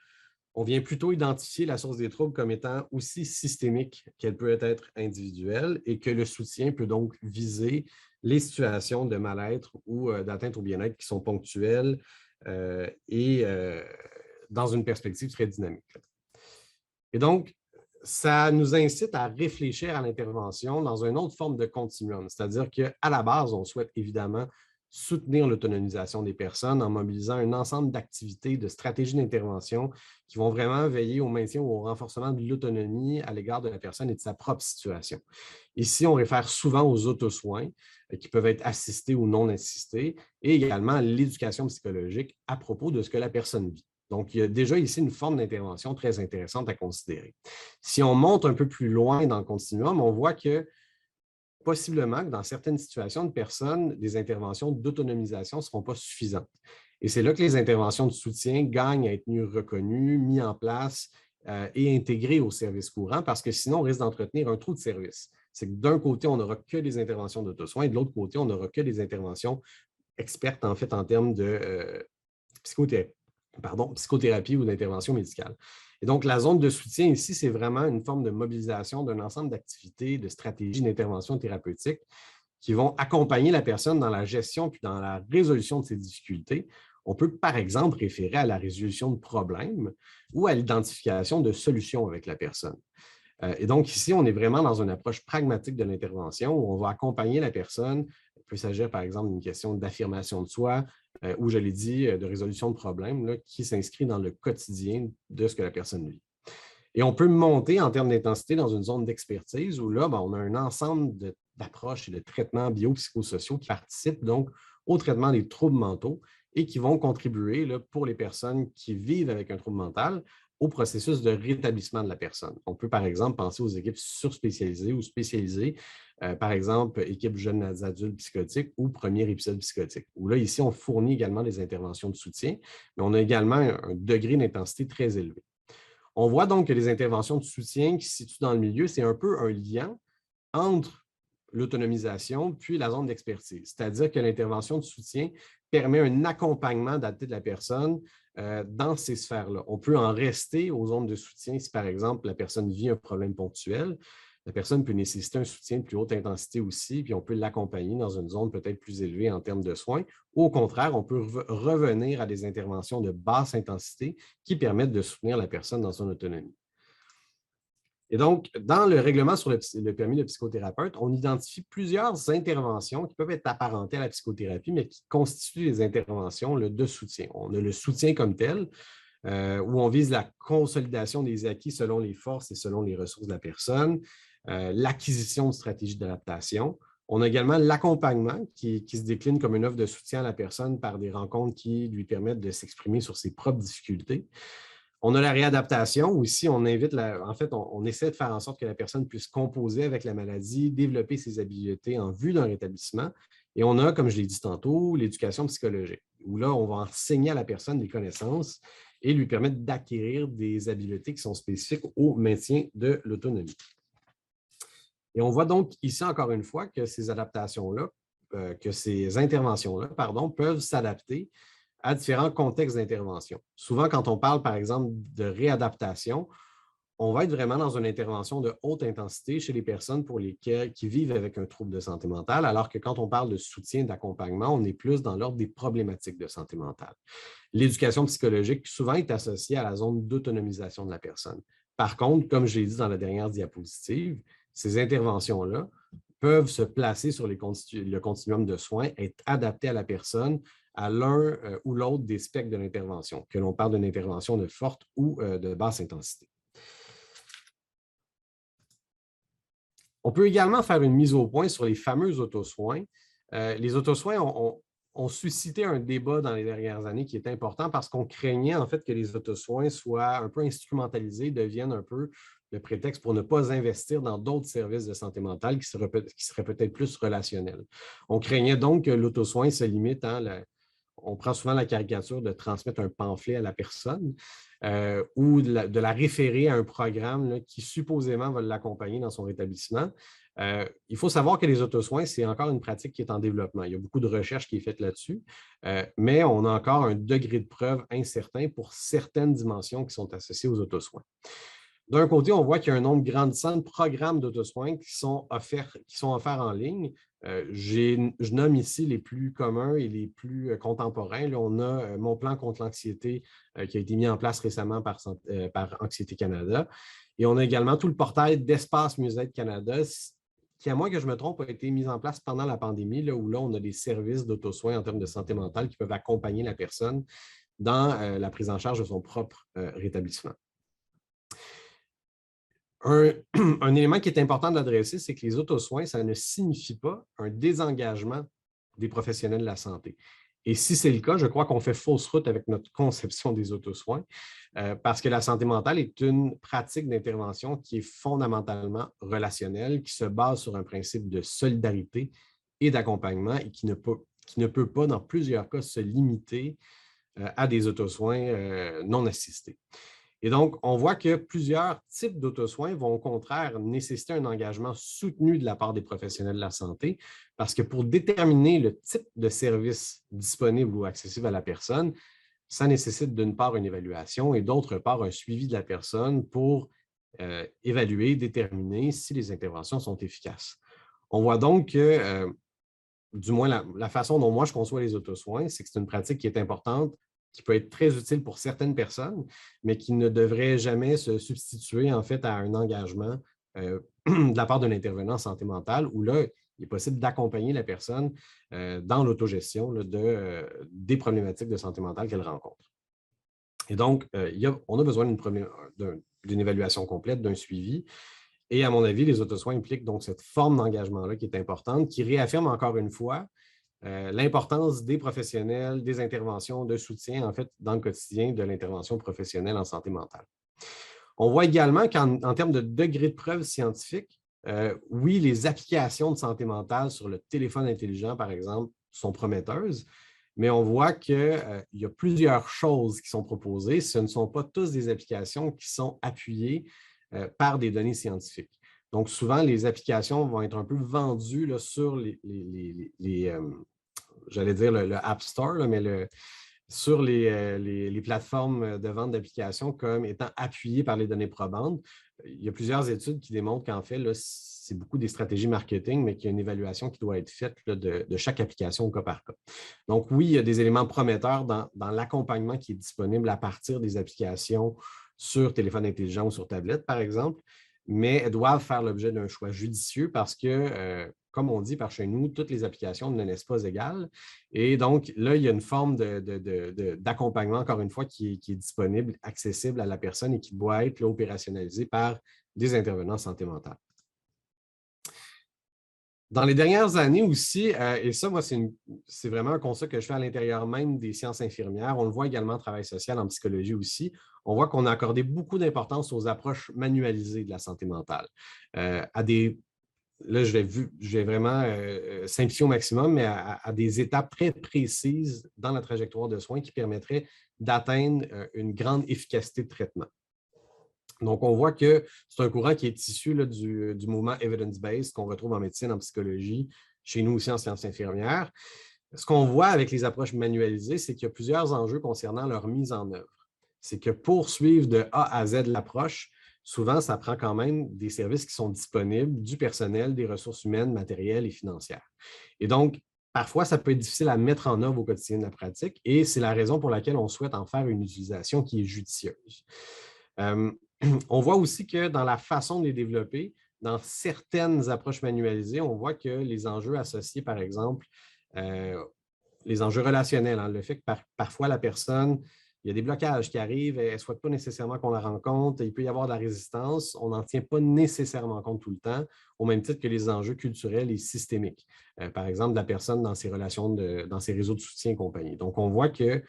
on vient plutôt identifier la source des troubles comme étant aussi systémique qu'elle peut être individuelle et que le soutien peut donc viser les situations de mal-être ou d'atteinte au bien-être qui sont ponctuelles et dans une perspective très dynamique. Et donc, ça nous incite à réfléchir à l'intervention dans une autre forme de continuum, c'est-à-dire qu'à la base, on souhaite évidemment soutenir l'autonomisation des personnes en mobilisant un ensemble d'activités, de stratégies d'intervention qui vont vraiment veiller au maintien ou au renforcement de l'autonomie à l'égard de la personne et de sa propre situation. Ici, on réfère souvent aux autosoins qui peuvent être assistés ou non assistés et également à l'éducation psychologique à propos de ce que la personne vit. Donc, il y a déjà ici une forme d'intervention très intéressante à considérer. Si on monte un peu plus loin dans le continuum, on voit que possiblement que dans certaines situations de personnes, des interventions d'autonomisation ne seront pas suffisantes. Et c'est là que les interventions de soutien gagnent à être mieux reconnues, mises en place et intégrées au service courant parce que sinon, on risque d'entretenir un trou de service. C'est que d'un côté, on n'aura que des interventions d'autosoins et de l'autre côté, on n'aura que des interventions expertes en fait en termes de psychothérapie ou d'intervention médicale. Et donc, la zone de soutien ici, c'est vraiment une forme de mobilisation d'un ensemble d'activités, de stratégies d'intervention thérapeutique qui vont accompagner la personne dans la gestion puis dans la résolution de ses difficultés. On peut, par exemple, référer à la résolution de problèmes ou à l'identification de solutions avec la personne. Et donc, ici, on est vraiment dans une approche pragmatique de l'intervention où on va accompagner la personne. Il peut s'agir, par exemple, d'une question d'affirmation de soi ou, je l'ai dit, de résolution de problèmes là, qui s'inscrit dans le quotidien de ce que la personne vit. Et on peut monter en termes d'intensité dans une zone d'expertise où là, on a un ensemble d'approches et de traitements biopsychosociaux qui participent donc au traitement des troubles mentaux et qui vont contribuer là, pour les personnes qui vivent avec un trouble mental au processus de rétablissement de la personne. On peut, par exemple, penser aux équipes surspécialisées ou spécialisées, par exemple, équipe jeunes adultes psychotiques ou premier épisode psychotique, où là, ici, on fournit également des interventions de soutien, mais on a également un degré d'intensité très élevé. On voit donc que les interventions de soutien qui se situent dans le milieu, c'est un peu un lien entre l'autonomisation puis la zone d'expertise. C'est-à-dire que l'intervention de soutien permet un accompagnement adapté de la personne dans ces sphères-là. On peut en rester aux zones de soutien si, par exemple, la personne vit un problème ponctuel, La personne peut nécessiter un soutien de plus haute intensité aussi, puis on peut l'accompagner dans une zone peut-être plus élevée en termes de soins. Ou au contraire, on peut revenir à des interventions de basse intensité qui permettent de soutenir la personne dans son autonomie. Et donc, dans le règlement sur le permis de psychothérapeute, on identifie plusieurs interventions qui peuvent être apparentées à la psychothérapie, mais qui constituent des interventions de soutien. On a le soutien comme tel, où on vise la consolidation des acquis selon les forces et selon les ressources de la personne, l'acquisition de stratégies d'adaptation. On a également l'accompagnement qui se décline comme une offre de soutien à la personne par des rencontres qui lui permettent de s'exprimer sur ses propres difficultés. On a la réadaptation, où ici, on invite, on essaie de faire en sorte que la personne puisse composer avec la maladie, développer ses habiletés en vue d'un rétablissement. Et on a, comme je l'ai dit tantôt, l'éducation psychologique, où là, on va enseigner à la personne des connaissances et lui permettre d'acquérir des habiletés qui sont spécifiques au maintien de l'autonomie. Et on voit donc ici, encore une fois, que ces adaptations-là, que ces interventions-là, peuvent s'adapter à différents contextes d'intervention. Souvent, quand on parle, par exemple, de réadaptation, on va être vraiment dans une intervention de haute intensité chez les personnes qui vivent avec un trouble de santé mentale, alors que quand on parle de soutien, d'accompagnement, on est plus dans l'ordre des problématiques de santé mentale. L'éducation psychologique, souvent, est associée à la zone d'autonomisation de la personne. Par contre, comme je l'ai dit dans la dernière diapositive, ces interventions-là peuvent se placer sur le continuum de soins, être adaptées à la personne, à l'un ou l'autre des spectres de l'intervention, que l'on parle d'une intervention de forte ou de basse intensité. On peut également faire une mise au point sur les fameux autosoins. Les autosoins ont suscité un débat dans les dernières années qui est important parce qu'on craignait en fait que les autosoins soient un peu instrumentalisés, deviennent un peu le prétexte pour ne pas investir dans d'autres services de santé mentale qui seraient peut-être plus relationnels. On craignait donc que l'autosoin se limite on prend souvent la caricature de transmettre un pamphlet à la personne ou de la référer à un programme là, qui supposément va l'accompagner dans son rétablissement. Il faut savoir que les autosoins, c'est encore une pratique qui est en développement. Il y a beaucoup de recherches qui est faite là-dessus, mais on a encore un degré de preuve incertain pour certaines dimensions qui sont associées aux autosoins. D'un côté, on voit qu'il y a un nombre grandissant de programmes d'autosoins qui sont offerts en ligne. Je nomme ici les plus communs et les plus contemporains. Là, on a Mon plan contre l'anxiété qui a été mis en place récemment par Anxiété Canada. Et on a également tout le portail d'Espace Mieux-être Canada qui, à moins que je me trompe, a été mis en place pendant la pandémie, là, où là, on a des services d'autosoins en termes de santé mentale qui peuvent accompagner la personne dans la prise en charge de son propre rétablissement. Un élément qui est important d'adresser, c'est que les autosoins, ça ne signifie pas un désengagement des professionnels de la santé. Et si c'est le cas, je crois qu'on fait fausse route avec notre conception des autosoins, parce que la santé mentale est une pratique d'intervention qui est fondamentalement relationnelle, qui se base sur un principe de solidarité et d'accompagnement et qui ne peut pas, dans plusieurs cas, se limiter à des autosoins non assistés. Et donc, on voit que plusieurs types d'autosoins vont au contraire nécessiter un engagement soutenu de la part des professionnels de la santé parce que pour déterminer le type de service disponible ou accessible à la personne, ça nécessite d'une part une évaluation et d'autre part un suivi de la personne pour évaluer, déterminer si les interventions sont efficaces. On voit donc que, du moins la façon dont moi je conçois les autosoins, c'est que c'est une pratique qui est importante, qui peut être très utile pour certaines personnes, mais qui ne devrait jamais se substituer en fait à un engagement de la part d'un intervenant en santé mentale, où là, il est possible d'accompagner la personne dans l'autogestion des problématiques de santé mentale qu'elle rencontre. Et donc, on a besoin d'une évaluation complète, d'un suivi. Et à mon avis, les autosoins impliquent donc cette forme d'engagement-là qui est importante, qui réaffirme encore une fois l'importance des professionnels, des interventions de soutien, en fait, dans le quotidien de l'intervention professionnelle en santé mentale. On voit également qu'en termes de degré de preuve scientifique, oui, les applications de santé mentale sur le téléphone intelligent, par exemple, sont prometteuses, mais on voit qu'il y a plusieurs choses qui sont proposées. Ce ne sont pas tous des applications qui sont appuyées par des données scientifiques. Donc, souvent, les applications vont être un peu vendues là, sur j'allais dire le App Store, là, mais sur les plateformes de vente d'applications comme étant appuyées par les données probantes. Il y a plusieurs études qui démontrent qu'en fait, là, c'est beaucoup des stratégies marketing, mais qu'il y a une évaluation qui doit être faite là, de chaque application au cas par cas. Donc oui, il y a des éléments prometteurs dans l'accompagnement qui est disponible à partir des applications sur téléphone intelligent ou sur tablette, par exemple, mais elles doivent faire l'objet d'un choix judicieux parce que, comme on dit par chez nous, toutes les applications ne naissent pas égales. Et donc, là, il y a une forme d'accompagnement, encore une fois, qui est disponible, accessible à la personne et qui doit être là, opérationnalisé par des intervenants en santé mentale. Dans les dernières années aussi, et ça, moi, c'est vraiment un constat que je fais à l'intérieur même des sciences infirmières. On le voit également en travail social, en psychologie aussi. On voit qu'on a accordé beaucoup d'importance aux approches manualisées de la santé mentale. Là, je vais vraiment simplifier au maximum, mais à des étapes très précises dans la trajectoire de soins qui permettraient d'atteindre une grande efficacité de traitement. Donc, on voit que c'est un courant qui est issu là, du mouvement evidence-based qu'on retrouve en médecine, en psychologie, chez nous aussi en sciences infirmières. Ce qu'on voit avec les approches manualisées, c'est qu'il y a plusieurs enjeux concernant leur mise en œuvre. C'est que pour suivre de A à Z l'approche, souvent, ça prend quand même des services qui sont disponibles, du personnel, des ressources humaines, matérielles et financières. Et donc, parfois, ça peut être difficile à mettre en œuvre au quotidien de la pratique et c'est la raison pour laquelle on souhaite en faire une utilisation qui est judicieuse. On voit aussi que dans la façon de les développer, dans certaines approches manualisées, on voit que les enjeux associés, par exemple, les enjeux relationnels, hein, le fait que parfois la personne, il y a des blocages qui arrivent, elle ne souhaite pas nécessairement qu'on la rencontre, il peut y avoir de la résistance, on n'en tient pas nécessairement compte tout le temps, au même titre que les enjeux culturels et systémiques. Par exemple, la personne dans ses relations, dans ses réseaux de soutien et compagnie. Donc, on voit que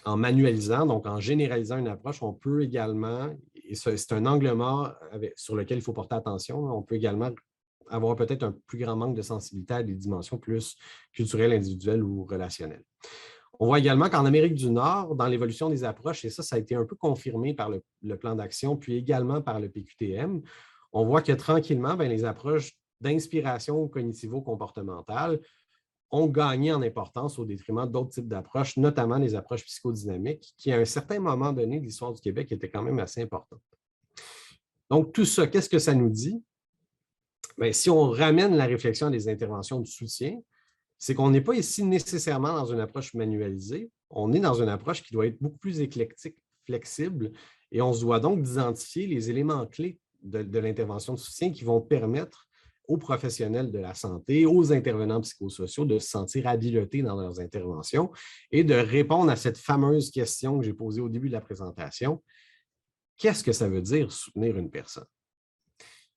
en manualisant, donc en généralisant une approche, on peut également, et c'est un angle mort sur lequel il faut porter attention, on peut également avoir peut-être un plus grand manque de sensibilité à des dimensions plus culturelles, individuelles ou relationnelles. On voit également qu'en Amérique du Nord, dans l'évolution des approches, et ça a été un peu confirmé par le plan d'action, puis également par le PQTM, on voit que tranquillement, les approches d'inspiration cognitivo-comportementale ont gagné en importance au détriment d'autres types d'approches, notamment les approches psychodynamiques, qui, à un certain moment donné de l'histoire du Québec, étaient quand même assez importantes. Donc, tout ça, qu'est-ce que ça nous dit? Bien, si on ramène la réflexion à des interventions de soutien, c'est qu'on n'est pas ici nécessairement dans une approche manualisée, on est dans une approche qui doit être beaucoup plus éclectique, flexible, et on se doit donc d'identifier les éléments clés de l'intervention de soutien qui vont permettre aux professionnels de la santé, aux intervenants psychosociaux de se sentir habilités dans leurs interventions et de répondre à cette fameuse question que j'ai posée au début de la présentation. Qu'est-ce que ça veut dire soutenir une personne?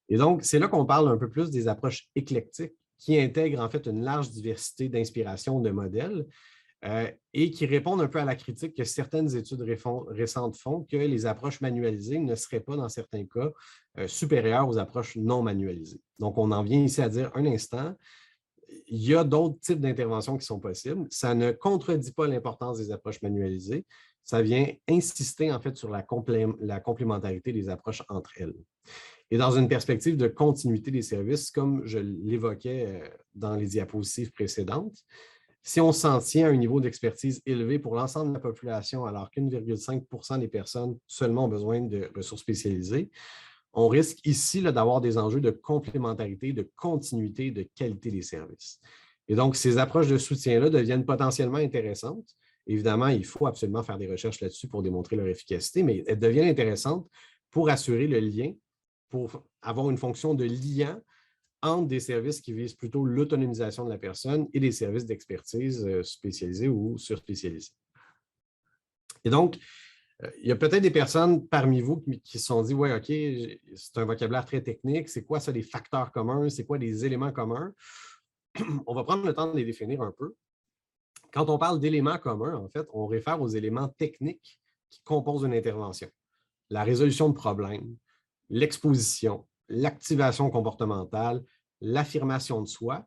Et donc, c'est là qu'on parle un peu plus des approches éclectiques qui intègrent en fait une large diversité d'inspirations de modèles et qui répondent un peu à la critique que certaines études récentes font que les approches manualisées ne seraient pas, dans certains cas, supérieures aux approches non manualisées. Donc, on en vient ici à dire un instant, il y a d'autres types d'interventions qui sont possibles. Ça ne contredit pas l'importance des approches manualisées. Ça vient insister en fait sur la complémentarité des approches entre elles. Et dans une perspective de continuité des services, comme je l'évoquais dans les diapositives précédentes, si on s'en tient à un niveau d'expertise élevé pour l'ensemble de la population, alors qu'1,5 % des personnes seulement ont besoin de ressources spécialisées, on risque ici d'avoir des enjeux de complémentarité, de continuité, de qualité des services. Et donc, ces approches de soutien-là deviennent potentiellement intéressantes. Évidemment, il faut absolument faire des recherches là-dessus pour démontrer leur efficacité, mais elles deviennent intéressantes pour assurer le lien, pour avoir une fonction de liant entre des services qui visent plutôt l'autonomisation de la personne et des services d'expertise spécialisés ou surspécialisés. Et donc, il y a peut-être des personnes parmi vous qui se sont dit « Ouais, OK, c'est un vocabulaire très technique. C'est quoi ça, des facteurs communs? C'est quoi des éléments communs? » On va prendre le temps de les définir un peu. Quand on parle d'éléments communs, en fait, on réfère aux éléments techniques qui composent une intervention. La résolution de problèmes, l'exposition, l'activation comportementale, l'affirmation de soi,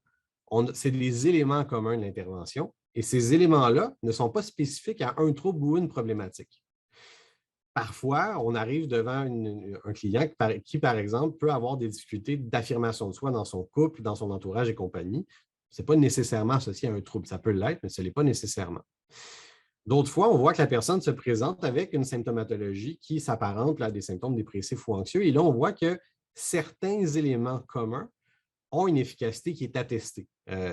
c'est des éléments communs de l'intervention et ces éléments-là ne sont pas spécifiques à un trouble ou une problématique. Parfois, on arrive devant un client qui, par exemple, peut avoir des difficultés d'affirmation de soi dans son couple, dans son entourage et compagnie. Ce n'est pas nécessairement associé à un trouble. Ça peut l'être, mais ce n'est pas nécessairement. D'autres fois, on voit que la personne se présente avec une symptomatologie qui s'apparente à des symptômes dépressifs ou anxieux. Et là, on voit que certains éléments communs ont une efficacité qui est attestée.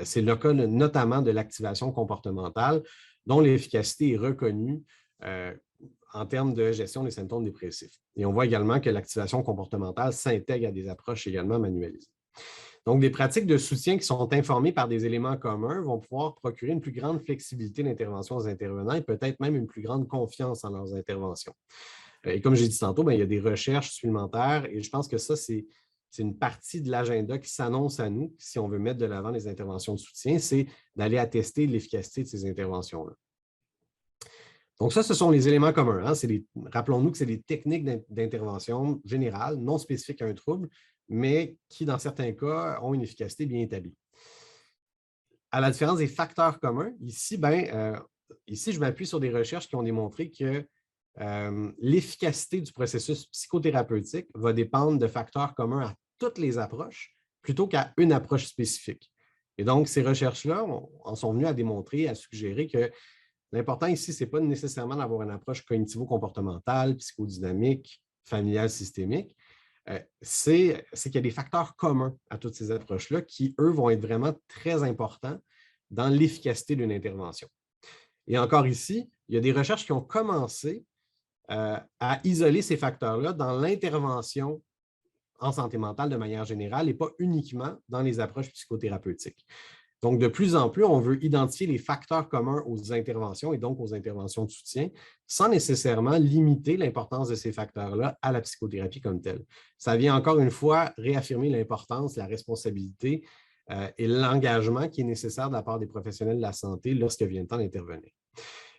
C'est le cas notamment de l'activation comportementale, dont l'efficacité est reconnue en termes de gestion des symptômes dépressifs. Et on voit également que l'activation comportementale s'intègre à des approches également manualisées. Donc, des pratiques de soutien qui sont informées par des éléments communs vont pouvoir procurer une plus grande flexibilité d'intervention aux intervenants et peut-être même une plus grande confiance en leurs interventions. Et comme j'ai dit tantôt, il y a des recherches supplémentaires et je pense que ça, c'est une partie de l'agenda qui s'annonce à nous si on veut mettre de l'avant les interventions de soutien, c'est d'aller attester l'efficacité de ces interventions-là. Donc ça, ce sont les éléments communs. Hein? Rappelons-nous que c'est des techniques d'intervention générales, non spécifiques à un trouble, mais qui, dans certains cas, ont une efficacité bien établie. À la différence des facteurs communs, ici, je m'appuie sur des recherches qui ont démontré que l'efficacité du processus psychothérapeutique va dépendre de facteurs communs à toutes les approches plutôt qu'à une approche spécifique. Et donc, ces recherches-là en sont venues à démontrer, à suggérer que l'important ici, ce n'est pas nécessairement d'avoir une approche cognitivo-comportementale, psychodynamique, familiale, systémique. C'est qu'il y a des facteurs communs à toutes ces approches-là qui, eux, vont être vraiment très importants dans l'efficacité d'une intervention. Et encore ici, il y a des recherches qui ont commencé à isoler ces facteurs-là dans l'intervention en santé mentale de manière générale et pas uniquement dans les approches psychothérapeutiques. Donc, de plus en plus, on veut identifier les facteurs communs aux interventions et donc aux interventions de soutien sans nécessairement limiter l'importance de ces facteurs-là à la psychothérapie comme telle. Ça vient encore une fois réaffirmer l'importance, la responsabilité et l'engagement qui est nécessaire de la part des professionnels de la santé lorsque vient le temps d'intervenir.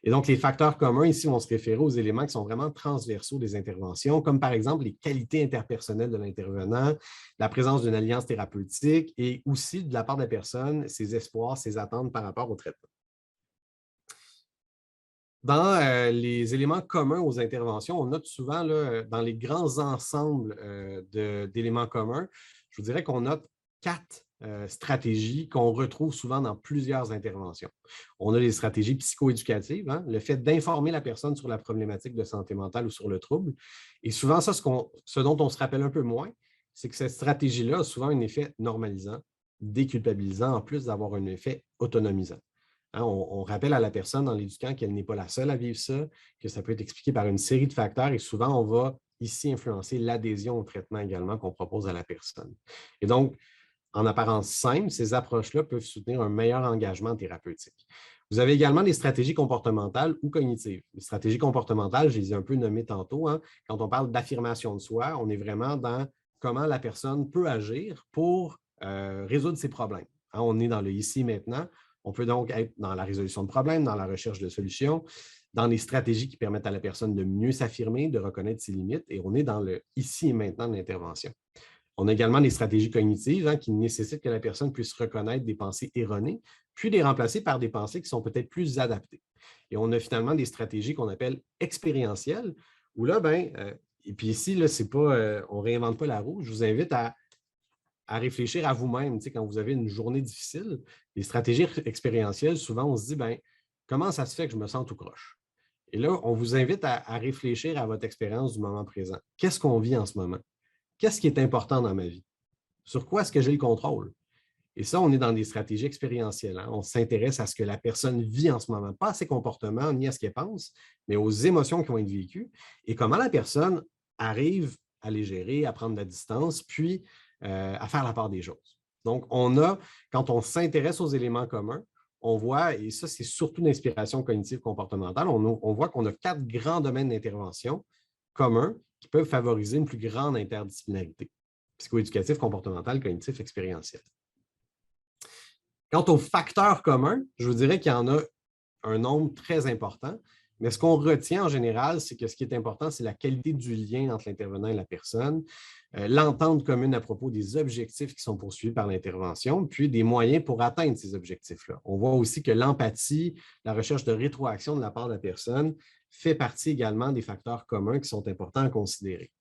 Et donc, les facteurs communs ici vont se référer aux éléments qui sont vraiment transversaux des interventions, comme par exemple les qualités interpersonnelles de l'intervenant, la présence d'une alliance thérapeutique et aussi de la part de la personne, ses espoirs, ses attentes par rapport au traitement. Dans les éléments communs aux interventions, on note souvent là, dans les grands ensembles d'éléments communs, je vous dirais qu'on note 4 stratégies qu'on retrouve souvent dans plusieurs interventions. On a les stratégies psychoéducatives, hein, le fait d'informer la personne sur la problématique de santé mentale ou sur le trouble. Et souvent, ça, ce dont on se rappelle un peu moins, c'est que cette stratégie-là a souvent un effet normalisant, déculpabilisant, en plus d'avoir un effet autonomisant. Hein, on rappelle à la personne en l'éduquant qu'elle n'est pas la seule à vivre ça, que ça peut être expliqué par une série de facteurs et souvent, on va ici influencer l'adhésion au traitement également qu'on propose à la personne. Et donc, en apparence simple, ces approches-là peuvent soutenir un meilleur engagement thérapeutique. Vous avez également des stratégies comportementales ou cognitives. Les stratégies comportementales, je les ai un peu nommées tantôt. Hein. Quand on parle d'affirmation de soi, on est vraiment dans comment la personne peut agir pour résoudre ses problèmes. Hein, on est dans le ici et maintenant. On peut donc être dans la résolution de problèmes, dans la recherche de solutions, dans les stratégies qui permettent à la personne de mieux s'affirmer, de reconnaître ses limites, et on est dans le ici et maintenant de l'intervention. On a également des stratégies cognitives hein, qui nécessitent que la personne puisse reconnaître des pensées erronées, puis les remplacer par des pensées qui sont peut-être plus adaptées. Et on a finalement des stratégies qu'on appelle expérientielles, où là, et puis ici, là, c'est pas, on ne réinvente pas la roue. Je vous invite à réfléchir à vous-même, quand vous avez une journée difficile. Les stratégies expérientielles, souvent, on se dit, comment ça se fait que je me sens tout croche? Et là, on vous invite à réfléchir à votre expérience du moment présent. Qu'est-ce qu'on vit en ce moment? Qu'est-ce qui est important dans ma vie? Sur quoi est-ce que j'ai le contrôle? Et ça, on est dans des stratégies expérientielles. Hein? On s'intéresse à ce que la personne vit en ce moment, pas à ses comportements ni à ce qu'elle pense, mais aux émotions qui vont être vécues et comment la personne arrive à les gérer, à prendre de la distance, puis à faire la part des choses. Donc, quand on s'intéresse aux éléments communs, on voit, et ça, c'est surtout l'inspiration cognitive comportementale, on voit qu'on a 4 grands domaines d'intervention communs qui peuvent favoriser une plus grande interdisciplinarité. Psychoéducatif, comportemental, cognitif, expérientiel. Quant aux facteurs communs, je vous dirais qu'il y en a un nombre très important, mais ce qu'on retient en général, c'est que ce qui est important, c'est la qualité du lien entre l'intervenant et la personne, l'entente commune à propos des objectifs qui sont poursuivis par l'intervention, puis des moyens pour atteindre ces objectifs-là. On voit aussi que l'empathie, la recherche de rétroaction de la part de la personne fait partie également des facteurs communs qui sont importants à considérer.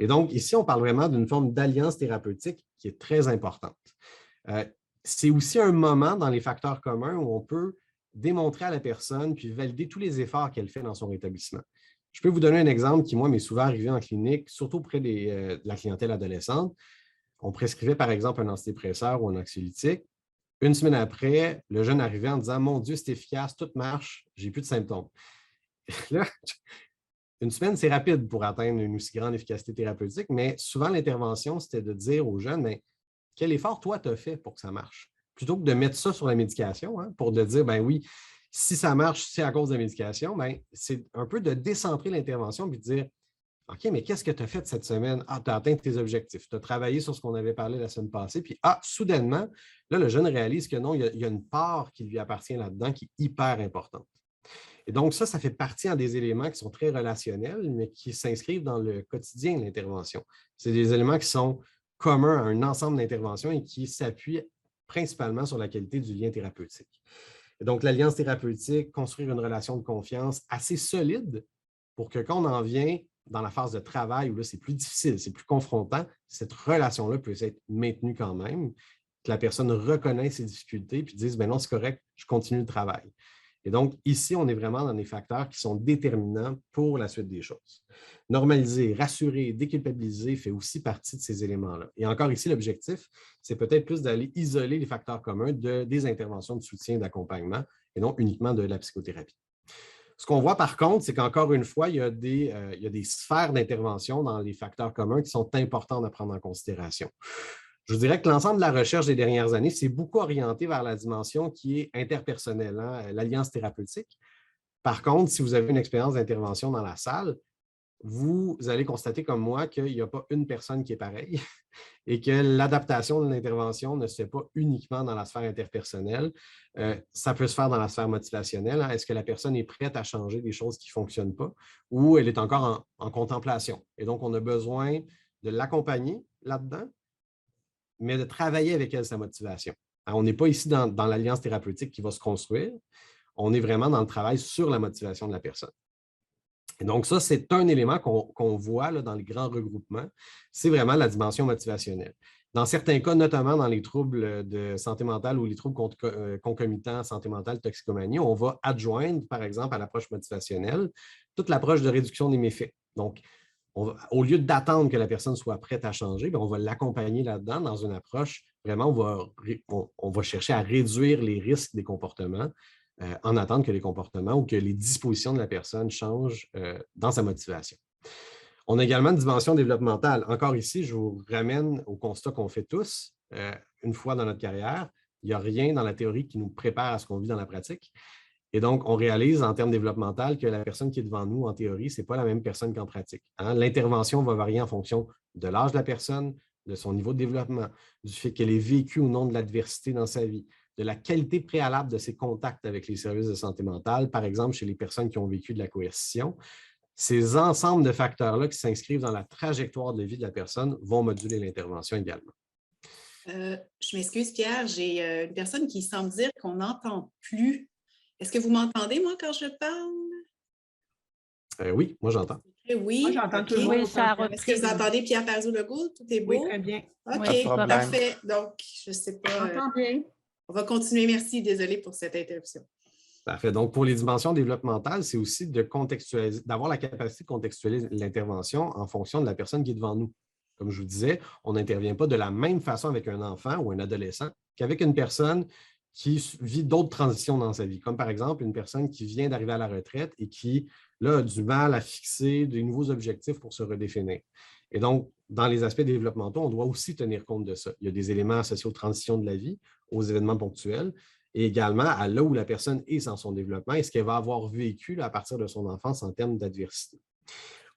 Et donc, ici, on parle vraiment d'une forme d'alliance thérapeutique qui est très importante. C'est aussi un moment dans les facteurs communs où on peut démontrer à la personne puis valider tous les efforts qu'elle fait dans son rétablissement. Je peux vous donner un exemple qui, moi, m'est souvent arrivé en clinique, surtout auprès de la clientèle adolescente. On prescrivait, par exemple, un antidépresseur ou un anxiolytique. Une semaine après, le jeune arrivait en disant « Mon Dieu, c'est efficace, tout marche, j'ai plus de symptômes. » Là, une semaine, c'est rapide pour atteindre une aussi grande efficacité thérapeutique, mais souvent, l'intervention, c'était de dire aux jeunes « Quel effort, toi, tu as fait pour que ça marche? » Plutôt que de mettre ça sur la médication, hein, pour de dire « Ben oui, si ça marche, c'est à cause de la médication. » C'est un peu de décentrer l'intervention et de dire « OK, mais qu'est-ce que tu as fait cette semaine? Ah, tu as atteint tes objectifs. Tu as travaillé sur ce qu'on avait parlé la semaine passée. Puis, soudainement, là, le jeune réalise que non, il y a une part qui lui appartient là-dedans qui est hyper importante. Et donc, ça fait partie des éléments qui sont très relationnels, mais qui s'inscrivent dans le quotidien de l'intervention. C'est des éléments qui sont communs à un ensemble d'interventions et qui s'appuient principalement sur la qualité du lien thérapeutique. Et donc, l'alliance thérapeutique, construire une relation de confiance assez solide pour que quand on en vient dans la phase de travail où là, c'est plus difficile, c'est plus confrontant, cette relation-là peut être maintenue quand même, que la personne reconnaisse ses difficultés puis dise « Ben non, c'est correct, je continue le travail ». Et donc, ici, on est vraiment dans des facteurs qui sont déterminants pour la suite des choses. Normaliser, rassurer, déculpabiliser fait aussi partie de ces éléments-là. Et encore ici, l'objectif, c'est peut-être plus d'aller isoler les facteurs communs des interventions de soutien et d'accompagnement et non uniquement de la psychothérapie. Ce qu'on voit par contre, c'est qu'encore une fois, il y a des sphères d'intervention dans les facteurs communs qui sont importants à prendre en considération. Je vous dirais que l'ensemble de la recherche des dernières années s'est beaucoup orienté vers la dimension qui est interpersonnelle, hein, l'alliance thérapeutique. Par contre, si vous avez une expérience d'intervention dans la salle, vous allez constater comme moi qu'il n'y a pas une personne qui est pareille et que l'adaptation de l'intervention ne se fait pas uniquement dans la sphère interpersonnelle. Ça peut se faire dans la sphère motivationnelle. Hein. Est-ce que la personne est prête à changer des choses qui ne fonctionnent pas ou elle est encore en contemplation? Et donc, on a besoin de l'accompagner là-dedans, mais de travailler avec elle sa motivation. Alors, on n'est pas ici dans l'alliance thérapeutique qui va se construire. On est vraiment dans le travail sur la motivation de la personne. Et donc, ça, c'est un élément qu'on voit là, dans les grands regroupements. C'est vraiment la dimension motivationnelle. Dans certains cas, notamment dans les troubles de santé mentale ou les troubles concomitants santé mentale, toxicomanie, on va adjoindre, par exemple, à l'approche motivationnelle, toute l'approche de réduction des méfaits. Donc, au lieu d'attendre que la personne soit prête à changer, on va l'accompagner là-dedans dans une approche, vraiment, on va chercher à réduire les risques des comportements en attendant que les comportements ou que les dispositions de la personne changent dans sa motivation. On a également une dimension développementale. Encore ici, je vous ramène au constat qu'on fait tous une fois dans notre carrière. Il n'y a rien dans la théorie qui nous prépare à ce qu'on vit dans la pratique. Et donc, on réalise en termes développemental que la personne qui est devant nous, en théorie, ce n'est pas la même personne qu'en pratique. Hein? L'intervention va varier en fonction de l'âge de la personne, de son niveau de développement, du fait qu'elle ait vécu ou non de l'adversité dans sa vie, de la qualité préalable de ses contacts avec les services de santé mentale, par exemple chez les personnes qui ont vécu de la coercition. Ces ensembles de facteurs-là qui s'inscrivent dans la trajectoire de vie de la personne vont moduler l'intervention également. Je m'excuse, Pierre, j'ai une personne qui semble dire qu'on n'entend plus. Est-ce que vous m'entendez, moi, quand je parle? Oui, moi, j'entends. Oui, moi, j'entends okay. toujours. Oui, ça a repris. Est-ce que vous entendez Pierre Parizeau-Legault? Tout est beau? Oui, très bien. OK, parfait. Donc, je ne sais pas. J'entends bien. On va continuer. Merci. Désolée pour cette interruption. Parfait. Donc, pour les dimensions développementales, c'est aussi de contextualiser, d'avoir la capacité de contextualiser l'intervention en fonction de la personne qui est devant nous. Comme je vous disais, on n'intervient pas de la même façon avec un enfant ou un adolescent qu'avec une personne qui vit d'autres transitions dans sa vie, comme par exemple une personne qui vient d'arriver à la retraite et qui là, a du mal à fixer de nouveaux objectifs pour se redéfinir. Et donc, dans les aspects développementaux, on doit aussi tenir compte de ça. Il y a des éléments associés aux transitions de la vie, aux événements ponctuels, et également à là où la personne est dans son développement et ce qu'elle va avoir vécu là, à partir de son enfance en termes d'adversité.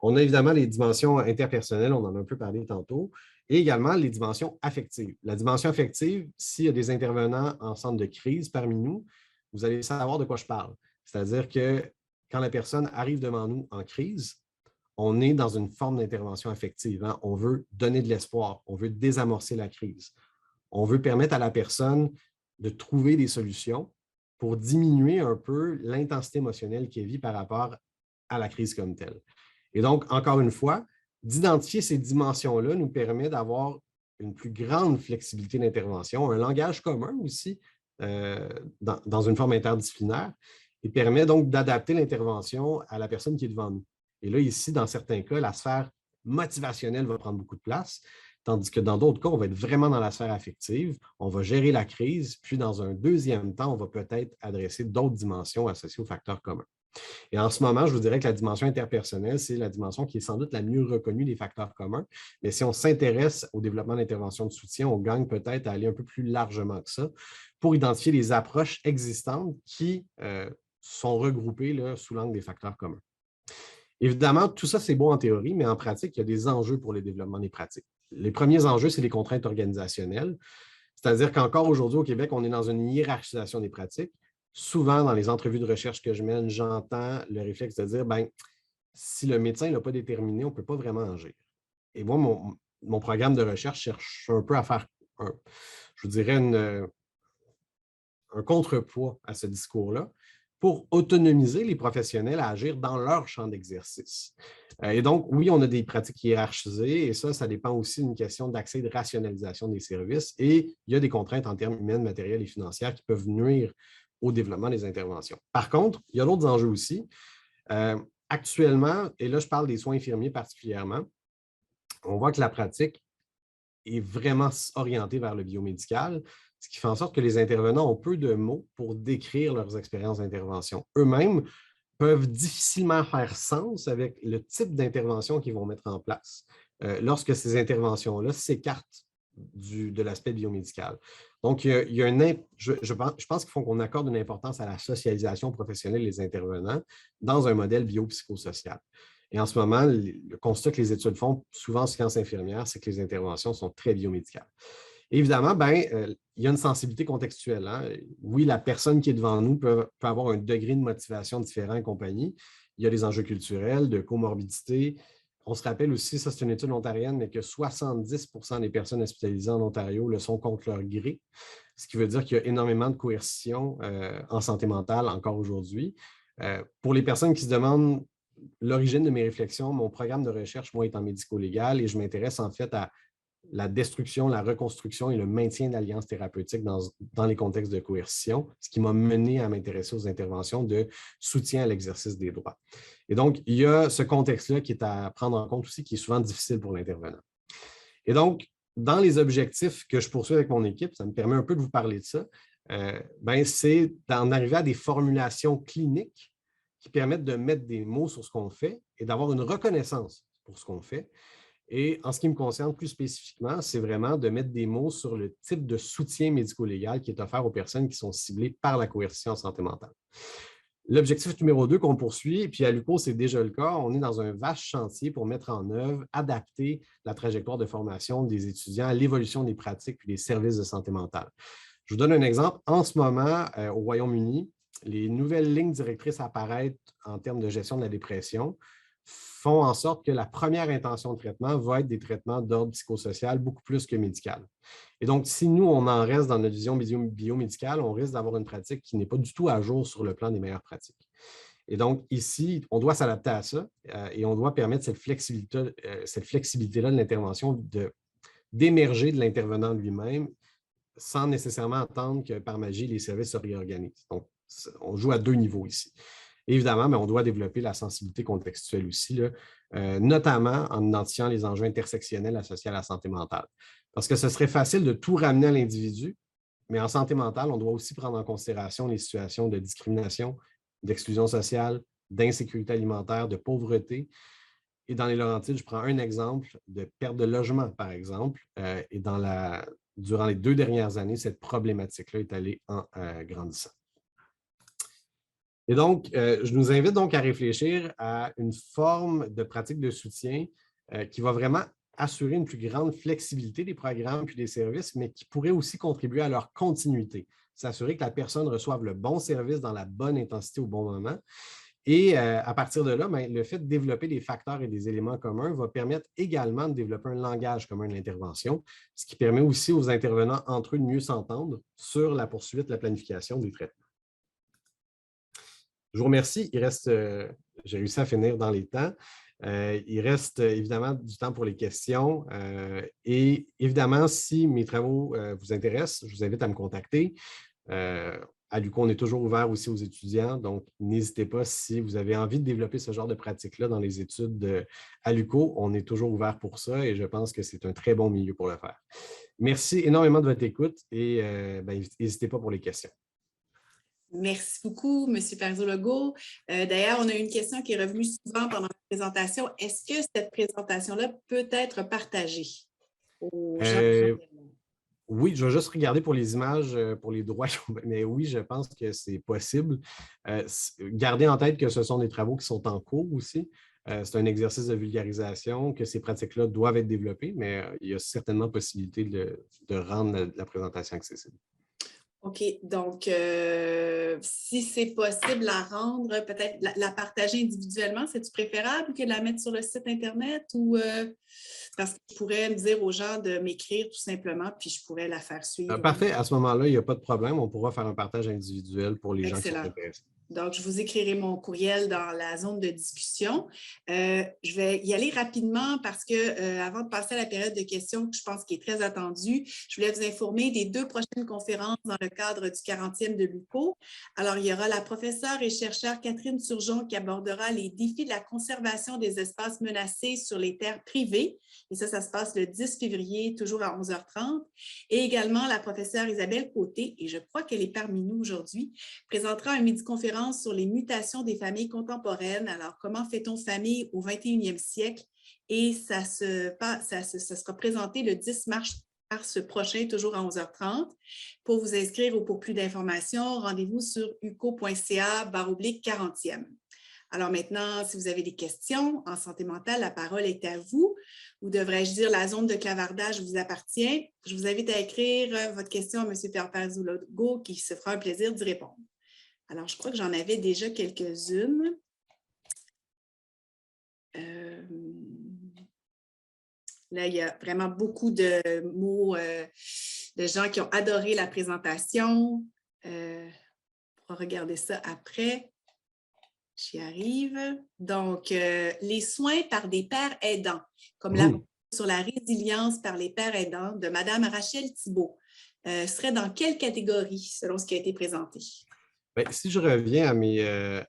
On a évidemment les dimensions interpersonnelles, on en a un peu parlé tantôt, et également les dimensions affectives. La dimension affective, s'il y a des intervenants en centre de crise parmi nous, vous allez savoir de quoi je parle. C'est-à-dire que quand la personne arrive devant nous en crise, on est dans une forme d'intervention affective. Hein? On veut donner de l'espoir, on veut désamorcer la crise. On veut permettre à la personne de trouver des solutions pour diminuer un peu l'intensité émotionnelle qu'elle vit par rapport à la crise comme telle. Et donc, encore une fois, d'identifier ces dimensions-là nous permet d'avoir une plus grande flexibilité d'intervention, un langage commun aussi dans une forme interdisciplinaire et permet donc d'adapter l'intervention à la personne qui est devant nous. Et là, ici, dans certains cas, la sphère motivationnelle va prendre beaucoup de place, tandis que dans d'autres cas, on va être vraiment dans la sphère affective, on va gérer la crise, puis dans un deuxième temps, on va peut-être adresser d'autres dimensions associées aux facteurs communs. Et en ce moment, je vous dirais que la dimension interpersonnelle, c'est la dimension qui est sans doute la mieux reconnue des facteurs communs. Mais si on s'intéresse au développement d'interventions de soutien, on gagne peut-être à aller un peu plus largement que ça pour identifier les approches existantes qui sont regroupées là, sous l'angle des facteurs communs. Évidemment, tout ça, c'est beau en théorie, mais en pratique, il y a des enjeux pour le développement des pratiques. Les premiers enjeux, c'est les contraintes organisationnelles. C'est-à-dire qu'encore aujourd'hui, au Québec, on est dans une hiérarchisation des pratiques. Souvent, dans les entrevues de recherche que je mène, j'entends le réflexe de dire, ben, si le médecin ne l'a pas déterminé, on ne peut pas vraiment agir. Et moi, mon programme de recherche cherche un peu à faire, je vous dirais, un contrepoids à ce discours-là pour autonomiser les professionnels à agir dans leur champ d'exercice. Et donc, oui, on a des pratiques hiérarchisées et ça dépend aussi d'une question d'accès et de rationalisation des services et il y a des contraintes en termes humains, matériels et financiers qui peuvent nuire au développement des interventions. Par contre, il y a d'autres enjeux aussi. Actuellement, et là, je parle des soins infirmiers particulièrement, on voit que la pratique est vraiment orientée vers le biomédical, ce qui fait en sorte que les intervenants ont peu de mots pour décrire leurs expériences d'intervention. Eux-mêmes peuvent difficilement faire sens avec le type d'intervention qu'ils vont mettre en place lorsque ces interventions-là s'écartent de l'aspect biomédical. Donc, je pense qu'il faut qu'on accorde une importance à la socialisation professionnelle des intervenants dans un modèle biopsychosocial. Et en ce moment, le constat que les études font souvent en sciences infirmières, c'est que les interventions sont très biomédicales. Évidemment, il y a une sensibilité contextuelle. Hein? Oui, la personne qui est devant nous peut avoir un degré de motivation différent et compagnie. Il y a des enjeux culturels, de comorbidité. On se rappelle aussi, ça c'est une étude ontarienne, mais que 70% des personnes hospitalisées en Ontario le sont contre leur gré, ce qui veut dire qu'il y a énormément de coercition en santé mentale encore aujourd'hui. Pour les personnes qui se demandent l'origine de mes réflexions, mon programme de recherche, moi, est en médico-légal et je m'intéresse en fait à la destruction, la reconstruction et le maintien d'alliances thérapeutiques dans les contextes de coercition, ce qui m'a mené à m'intéresser aux interventions de soutien à l'exercice des droits. Et donc, il y a ce contexte-là qui est à prendre en compte aussi, qui est souvent difficile pour l'intervenant. Et donc, dans les objectifs que je poursuis avec mon équipe, ça me permet un peu de vous parler de ça, c'est d'en arriver à des formulations cliniques qui permettent de mettre des mots sur ce qu'on fait et d'avoir une reconnaissance pour ce qu'on fait. Et en ce qui me concerne plus spécifiquement, c'est vraiment de mettre des mots sur le type de soutien médico-légal qui est offert aux personnes qui sont ciblées par la coercition en santé mentale. L'objectif numéro 2 qu'on poursuit, et puis à l'UQO, c'est déjà le cas, on est dans un vaste chantier pour mettre en œuvre, adapter la trajectoire de formation des étudiants à l'évolution des pratiques et des services de santé mentale. Je vous donne un exemple. En ce moment, au Royaume-Uni, les nouvelles lignes directrices apparaissent en termes de gestion de la dépression font en sorte que la première intention de traitement va être des traitements d'ordre psychosocial beaucoup plus que médical. Et donc, si nous, on en reste dans notre vision biomédicale, on risque d'avoir une pratique qui n'est pas du tout à jour sur le plan des meilleures pratiques. Et donc, ici, on doit s'adapter à ça et on doit permettre cette flexibilité-là de l'intervention d'émerger de l'intervenant lui-même sans nécessairement attendre que par magie, les services se réorganisent. Donc, on joue à deux niveaux ici. Évidemment, mais on doit développer la sensibilité contextuelle aussi, là, notamment en identifiant les enjeux intersectionnels associés à la santé mentale. Parce que ce serait facile de tout ramener à l'individu, mais en santé mentale, on doit aussi prendre en considération les situations de discrimination, d'exclusion sociale, d'insécurité alimentaire, de pauvreté. Et dans les Laurentides, je prends un exemple de perte de logement, par exemple, et durant les 2 dernières années, cette problématique-là est allée en grandissant. Et donc, je nous invite donc à réfléchir à une forme de pratique de soutien qui va vraiment assurer une plus grande flexibilité des programmes puis des services, mais qui pourrait aussi contribuer à leur continuité, s'assurer que la personne reçoive le bon service dans la bonne intensité au bon moment. Et à partir de là, le fait de développer des facteurs et des éléments communs va permettre également de développer un langage commun de l'intervention, ce qui permet aussi aux intervenants entre eux de mieux s'entendre sur la poursuite, la planification des traitements. Je vous remercie. J'ai réussi à finir dans les temps. Il reste évidemment du temps pour les questions. Et évidemment, si mes travaux vous intéressent, je vous invite à me contacter. À l'UQO, on est toujours ouvert aussi aux étudiants, donc n'hésitez pas si vous avez envie de développer ce genre de pratique-là dans les études à l'UQO. On est toujours ouvert pour ça et je pense que c'est un très bon milieu pour le faire. Merci énormément de votre écoute et n'hésitez pas pour les questions. Merci beaucoup, M. Parzologo. D'ailleurs, on a une question qui est revenue souvent pendant la présentation. Est-ce que cette présentation-là peut être partagée aux gens? Oui, je vais juste regarder pour les images, pour les droits, mais oui, je pense que c'est possible. Gardez en tête que ce sont des travaux qui sont en cours aussi. C'est un exercice de vulgarisation, que ces pratiques-là doivent être développées, mais il y a certainement possibilité de rendre la présentation accessible. OK, donc si c'est possible à rendre, peut-être la partager individuellement, c'est-tu préférable que de la mettre sur le site Internet ou parce que je pourrais dire aux gens de m'écrire tout simplement, puis je pourrais la faire suivre. Parfait, à ce moment-là, il n'y a pas de problème. On pourra faire un partage individuel pour les gens qui sont intéressés. Donc, je vous écrirai mon courriel dans la zone de discussion. Je vais y aller rapidement parce que avant de passer à la période de questions, que je pense qui est très attendue, je voulais vous informer des 2 prochaines conférences dans le cadre du 40e de l'UQO. Alors, il y aura la professeure et chercheure Catherine Turgeon qui abordera les défis de la conservation des espaces menacés sur les terres privées. Et ça se passe le 10 février, toujours à 11h30. Et également, la professeure Isabelle Côté, et je crois qu'elle est parmi nous aujourd'hui, présentera un midi-conférence sur les mutations des familles contemporaines. Alors, comment fait-on famille au 21e siècle? Et ça sera présenté le 10 mars prochain, toujours à 11h30. Pour vous inscrire ou pour plus d'informations, rendez-vous sur uco.ca/40e. Alors maintenant, si vous avez des questions en santé mentale, la parole est à vous. Ou devrais-je dire, la zone de clavardage vous appartient. Je vous invite à écrire votre question à M. Parzologo qui se fera un plaisir d'y répondre. Alors, je crois que j'en avais déjà quelques-unes. Là, il y a vraiment beaucoup de mots de gens qui ont adoré la présentation. On pourra regarder ça après. J'y arrive. Donc, les soins par des pères aidants, comme la sur la résilience par les pères aidants de Mme Rachel Thibault, serait dans quelle catégorie selon ce qui a été présenté? Bien, si je reviens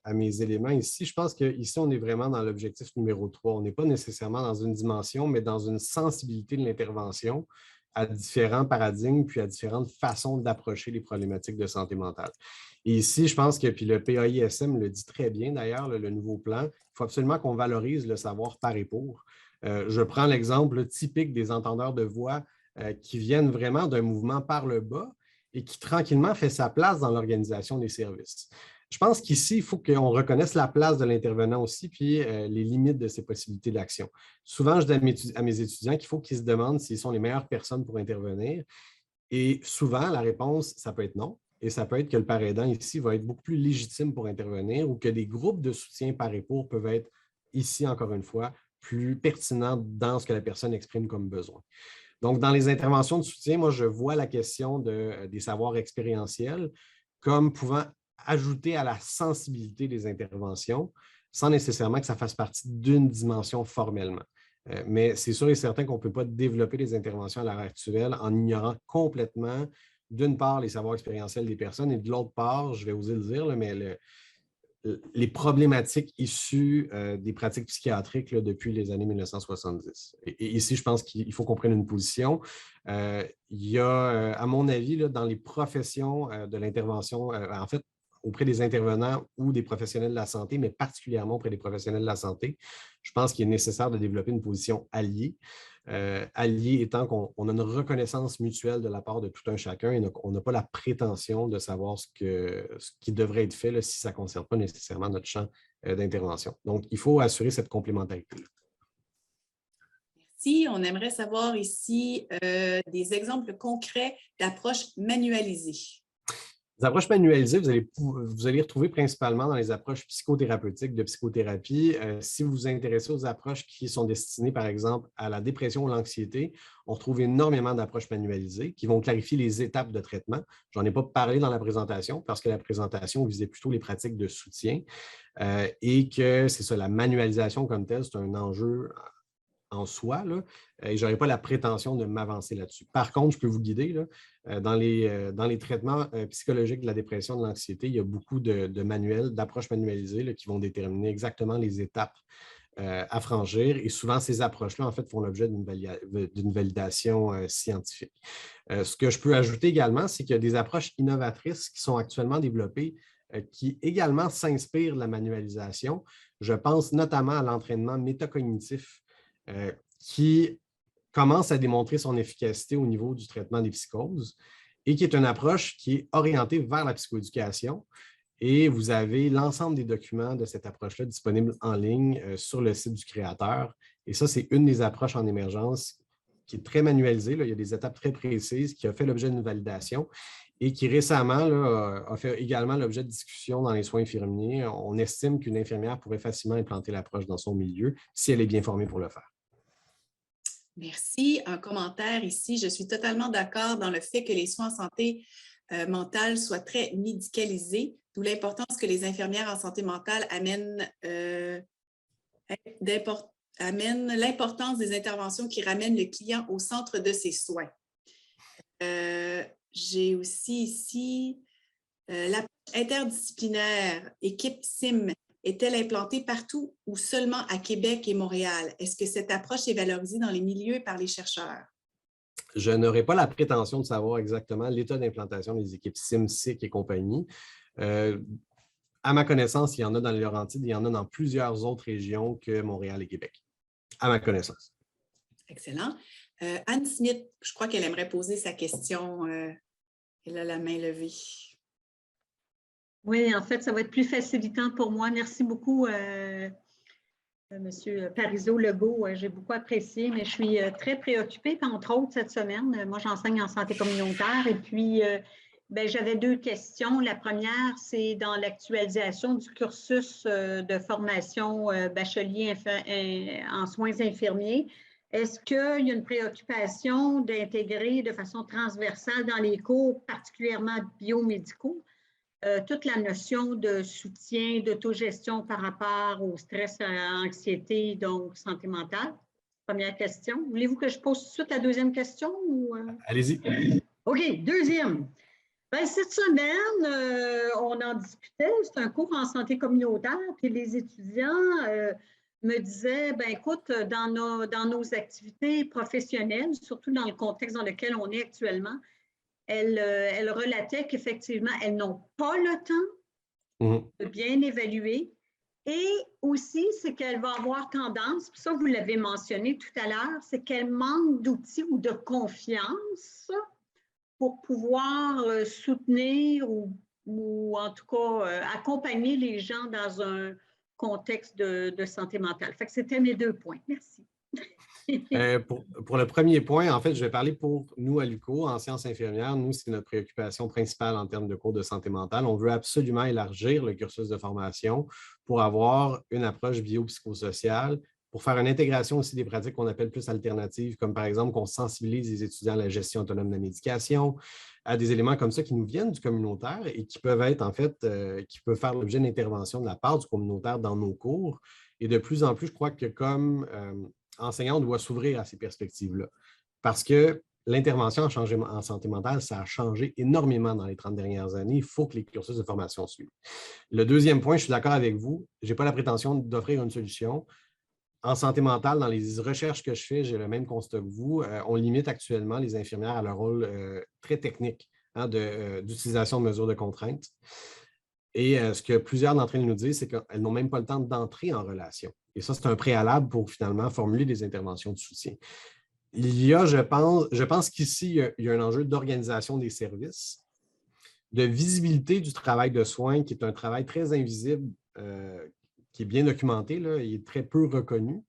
à mes éléments ici, je pense qu'ici, on est vraiment dans l'objectif numéro 3. On n'est pas nécessairement dans une dimension, mais dans une sensibilité de l'intervention à différents paradigmes, puis à différentes façons d'approcher les problématiques de santé mentale. Et ici, je pense que, puis le PAISM le dit très bien d'ailleurs, le nouveau plan, il faut absolument qu'on valorise le savoir par et pour. Je prends l'exemple typique des entendeurs de voix qui viennent vraiment d'un mouvement par le bas, et qui tranquillement fait sa place dans l'organisation des services. Je pense qu'ici, il faut qu'on reconnaisse la place de l'intervenant aussi, puis les limites de ses possibilités d'action. Souvent, je dis à mes étudiants qu'il faut qu'ils se demandent s'ils sont les meilleures personnes pour intervenir. Et souvent, la réponse, ça peut être non. Et ça peut être que le parent aidant ici va être beaucoup plus légitime pour intervenir ou que des groupes de soutien par et pour peuvent être ici, encore une fois, plus pertinents dans ce que la personne exprime comme besoin. Donc, dans les interventions de soutien, moi, je vois la question des savoirs expérientiels comme pouvant ajouter à la sensibilité des interventions sans nécessairement que ça fasse partie d'une dimension formellement. Mais c'est sûr et certain qu'on ne peut pas développer les interventions à l'heure actuelle en ignorant complètement, d'une part, les savoirs expérientiels des personnes et de l'autre part, je vais oser le dire, mais les problématiques issues des pratiques psychiatriques là, depuis les années 1970. Et ici, je pense qu'il faut qu'on prenne une position. Il y a, à mon avis, là, dans les professions de l'intervention, en fait, auprès des intervenants ou des professionnels de la santé, mais particulièrement auprès des professionnels de la santé, je pense qu'il est nécessaire de développer une position alliée. Allié étant qu'on a une reconnaissance mutuelle de la part de tout un chacun et on n'a pas la prétention de savoir ce qui devrait être fait là, si ça ne concerne pas nécessairement notre champ d'intervention. Donc, il faut assurer cette complémentarité. Merci. On aimerait savoir ici des exemples concrets d'approches manualisées. Les approches manualisées, vous allez retrouver principalement dans les approches psychothérapeutiques de psychothérapie. Si vous vous intéressez aux approches qui sont destinées, par exemple, à la dépression ou l'anxiété, on retrouve énormément d'approches manualisées qui vont clarifier les étapes de traitement. Je n'en ai pas parlé dans la présentation parce que la présentation visait plutôt les pratiques de soutien et que c'est ça, la manualisation comme telle, c'est un enjeu en soi, là, et je n'aurai pas la prétention de m'avancer là-dessus. Par contre, je peux vous guider là, dans les traitements psychologiques de la dépression, de l'anxiété, il y a beaucoup de manuels, d'approches manualisées là, qui vont déterminer exactement les étapes à franchir. Et souvent, ces approches-là, en fait, font l'objet d'une validation scientifique. Ce que je peux ajouter également, c'est qu'il y a des approches innovatrices qui sont actuellement développées qui également s'inspirent de la manualisation. Je pense notamment à l'entraînement métacognitif qui commence à démontrer son efficacité au niveau du traitement des psychoses et qui est une approche qui est orientée vers la psychoéducation. Et vous avez l'ensemble des documents de cette approche-là disponibles en ligne sur le site du créateur. Et ça, c'est une des approches en émergence qui est très manualisée. Là. Il y a des étapes très précises qui a fait l'objet d'une validation et qui récemment là, a fait également l'objet de discussions dans les soins infirmiers. On estime qu'une infirmière pourrait facilement implanter l'approche dans son milieu si elle est bien formée pour le faire. Merci. Un commentaire ici. Je suis totalement d'accord dans le fait que les soins en santé mentale soient très médicalisés, d'où l'importance que les infirmières en santé mentale amènent l'importance des interventions qui ramènent le client au centre de ses soins. J'ai aussi ici l'approche interdisciplinaire, équipe SIM, est-elle implantée partout ou seulement à Québec et Montréal? Est-ce que cette approche est valorisée dans les milieux par les chercheurs? Je n'aurai pas la prétention de savoir exactement l'état d'implantation des équipes SIM, SIC et compagnie. À ma connaissance, il y en a dans les Laurentides, il y en a dans plusieurs autres régions que Montréal et Québec, à ma connaissance. Excellent. Anne Smith, je crois qu'elle aimerait poser sa question. Elle a la main levée. Oui, en fait, ça va être plus facilitant pour moi. Merci beaucoup, M. Parizeau-Legault. J'ai beaucoup apprécié, mais je suis très préoccupée, entre autres, cette semaine. Moi, j'enseigne en santé communautaire et puis j'avais 2 questions. La première, c'est dans l'actualisation du cursus de formation bachelier en soins infirmiers. Est-ce qu'il y a une préoccupation d'intégrer de façon transversale dans les cours, particulièrement biomédicaux, toute la notion de soutien, d'autogestion par rapport au stress, à l'anxiété, donc santé mentale? Première question. Voulez-vous que je pose tout de suite la deuxième question? Ou... Allez-y. OK, deuxième. Cette semaine, on en discutait, c'est un cours en santé communautaire, puis les étudiants me disaient, écoute, dans nos activités professionnelles, surtout dans le contexte dans lequel on est actuellement, elle relatait qu'effectivement, elles n'ont pas le temps de bien évaluer. Et aussi, c'est qu'elle va avoir tendance, puis ça, vous l'avez mentionné tout à l'heure, c'est qu'elle manque d'outils ou de confiance pour pouvoir soutenir ou en tout cas accompagner les gens dans un contexte de santé mentale. Fait que c'était mes 2 points. Merci. Pour le premier point, en fait, je vais parler pour nous à l'UQO, en sciences infirmières. Nous, c'est notre préoccupation principale en termes de cours de santé mentale. On veut absolument élargir le cursus de formation pour avoir une approche biopsychosociale, pour faire une intégration aussi des pratiques qu'on appelle plus alternatives, comme par exemple qu'on sensibilise les étudiants à la gestion autonome de la médication, à des éléments comme ça qui nous viennent du communautaire et qui peuvent être, en fait, qui peuvent faire l'objet d'intervention de la part du communautaire dans nos cours. Et de plus en plus, je crois que comme enseignant, on doit s'ouvrir à ces perspectives-là. Parce que l'intervention en santé mentale, ça a changé énormément dans les 30 dernières années. Il faut que les cursus de formation suivent. Le deuxième point, je suis d'accord avec vous, je n'ai pas la prétention d'offrir une solution. En santé mentale, dans les recherches que je fais, j'ai le même constat que vous. On limite actuellement les infirmières à leur rôle très technique d'utilisation de mesures de contrainte. Et ce que plusieurs d'entre elles nous disent, c'est qu'elles n'ont même pas le temps d'entrer en relation. Et ça, c'est un préalable pour finalement formuler des interventions de soutien. Il y a, je pense qu'ici, il y a un enjeu d'organisation des services, de visibilité du travail de soins, qui est un travail très invisible, qui est bien documenté, là, il est très peu reconnu,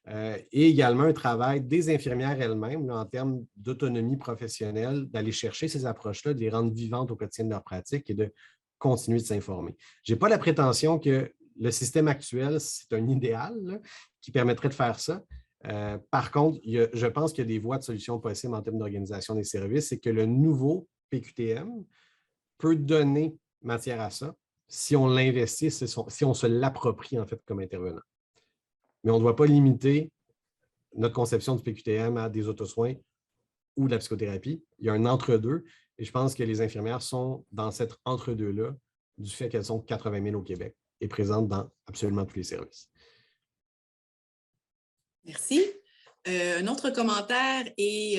et également un travail des infirmières elles-mêmes là, en termes d'autonomie professionnelle, d'aller chercher ces approches-là, de les rendre vivantes au quotidien de leur pratique et de continuer de s'informer. Je n'ai pas la prétention que le système actuel, c'est un idéal là, qui permettrait de faire ça. Par contre, je pense qu'il y a des voies de solutions possibles en termes d'organisation des services et que le nouveau PQTM peut donner matière à ça si on l'investit, si on se l'approprie en fait comme intervenant. Mais on ne doit pas limiter notre conception du PQTM à des autosoins ou de la psychothérapie. Il y a un entre-deux et je pense que les infirmières sont dans cet entre-deux-là du fait qu'elles sont 80 000 au Québec et présentes dans absolument tous les services. Merci. Un autre commentaire et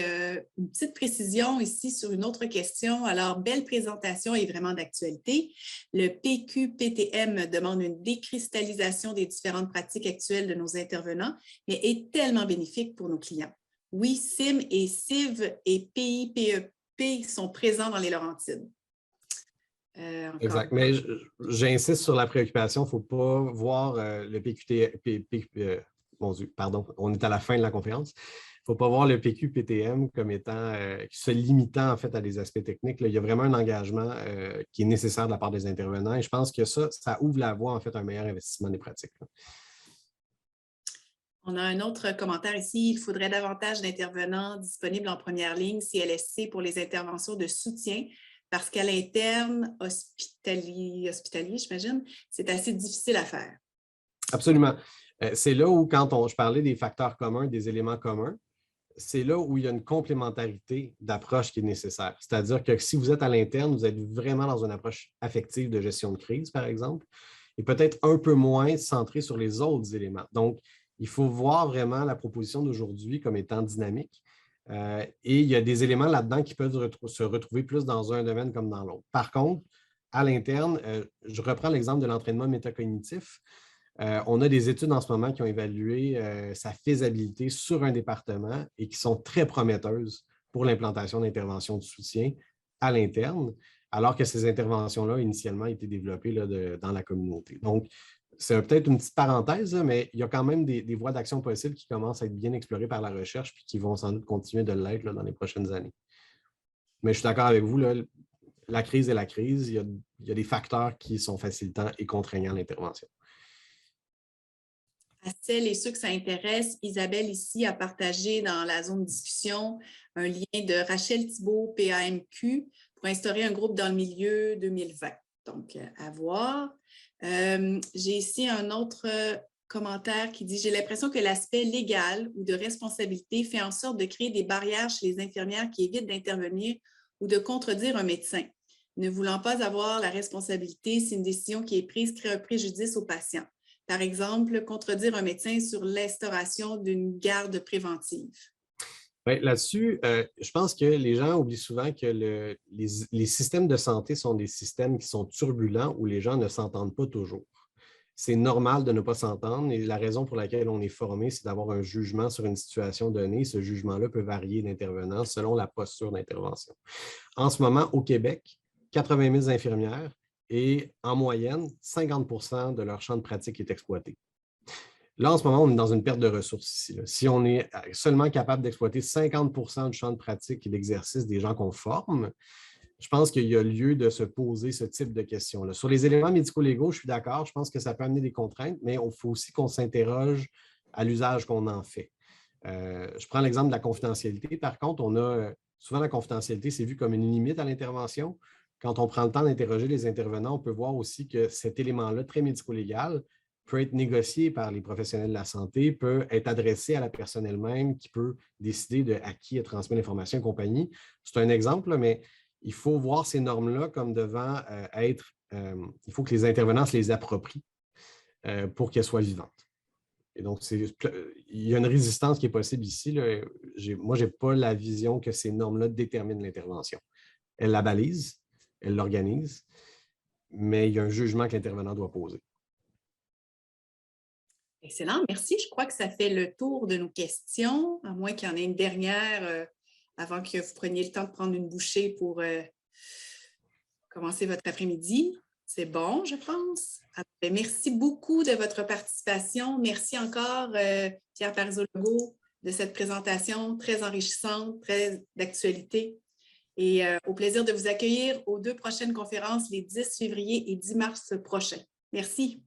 une petite précision ici sur une autre question. Alors, belle présentation et vraiment d'actualité. Le PQ-PTM demande une décristallisation des différentes pratiques actuelles de nos intervenants, mais est tellement bénéfique pour nos clients. Oui, CIM et CIV et PIPEP sont présents dans les Laurentides. Exact. Mais j'insiste sur la préoccupation. Il ne faut pas voir le mon Dieu, pardon, on est à la fin de la conférence. Il ne faut pas voir le PQ-PTM comme étant, se limitant en fait à des aspects techniques. Là, il y a vraiment un engagement qui est nécessaire de la part des intervenants et je pense que ça ouvre la voie en fait à un meilleur investissement des pratiques. Là. On a un autre commentaire ici. Il faudrait davantage d'intervenants disponibles en première ligne CLSC pour les interventions de soutien parce qu'à l'interne, hospitalier, j'imagine, c'est assez difficile à faire. Absolument. C'est là où, quand je parlais des facteurs communs, des éléments communs, c'est là où il y a une complémentarité d'approche qui est nécessaire. C'est-à-dire que si vous êtes à l'interne, vous êtes vraiment dans une approche affective de gestion de crise, par exemple, et peut-être un peu moins centré sur les autres éléments. Donc, il faut voir vraiment la proposition d'aujourd'hui comme étant dynamique. Et il y a des éléments là-dedans qui peuvent se retrouver plus dans un domaine comme dans l'autre. Par contre, à l'interne, je reprends l'exemple de l'entraînement métacognitif. On a des études en ce moment qui ont évalué sa faisabilité sur un département et qui sont très prometteuses pour l'implantation d'interventions de soutien à l'interne, alors que ces interventions-là, initialement, étaient développées là, dans la communauté. Donc, c'est peut-être une petite parenthèse, mais il y a quand même des voies d'action possibles qui commencent à être bien explorées par la recherche puis qui vont sans doute continuer de l'être là, dans les prochaines années. Mais je suis d'accord avec vous, là, la crise est la crise. Il y a des facteurs qui sont facilitants et contraignants à l'intervention. À celles et ceux que ça intéresse, Isabelle ici a partagé dans la zone de discussion un lien de Rachel Thibault, PAMQ, pour instaurer un groupe dans le milieu 2020. Donc, à voir. J'ai ici un autre commentaire qui dit « J'ai l'impression que l'aspect légal ou de responsabilité fait en sorte de créer des barrières chez les infirmières qui évitent d'intervenir ou de contredire un médecin. Ne voulant pas avoir la responsabilité si une décision qui est prise crée un préjudice au patient. Par exemple, contredire un médecin sur l'instauration d'une garde préventive. » Oui, là-dessus, je pense que les gens oublient souvent que les systèmes de santé sont des systèmes qui sont turbulents où les gens ne s'entendent pas toujours. C'est normal de ne pas s'entendre et la raison pour laquelle on est formé, c'est d'avoir un jugement sur une situation donnée. Ce jugement-là peut varier d'intervenant selon la posture d'intervention. En ce moment, au Québec, 80 000 infirmières et en moyenne, 50% de leur champ de pratique est exploité. Là, en ce moment, on est dans une perte de ressources ici. Là. Si on est seulement capable d'exploiter 50% du champ de pratique et d'exercice des gens qu'on forme, je pense qu'il y a lieu de se poser ce type de questions-là. Sur les éléments médico-légaux, je suis d'accord, je pense que ça peut amener des contraintes, mais il faut aussi qu'on s'interroge à l'usage qu'on en fait. Je prends l'exemple de la confidentialité. Par contre, on a souvent la confidentialité, c'est vu comme une limite à l'intervention. Quand on prend le temps d'interroger les intervenants, on peut voir aussi que cet élément-là, très médico-légal, peut être négocié par les professionnels de la santé, peut être adressé à la personne elle-même qui peut décider de à qui elle transmet l'information et compagnie. C'est un exemple, là, mais il faut voir ces normes-là comme devant être... il faut que les intervenants se les approprient pour qu'elles soient vivantes. Et donc, il y a une résistance qui est possible ici. Là. Moi, je n'ai pas la vision que ces normes-là déterminent l'intervention. Elles la balisent, elles l'organisent, mais il y a un jugement que l'intervenant doit poser. Excellent, merci. Je crois que ça fait le tour de nos questions, à moins qu'il y en ait une dernière avant que vous preniez le temps de prendre une bouchée pour commencer votre après-midi. C'est bon, je pense. Alors, merci beaucoup de votre participation. Merci encore, Pierre Parizeau-Legault, de cette présentation très enrichissante, très d'actualité. Et au plaisir de vous accueillir aux 2 prochaines conférences, les 10 février et 10 mars prochains. Merci.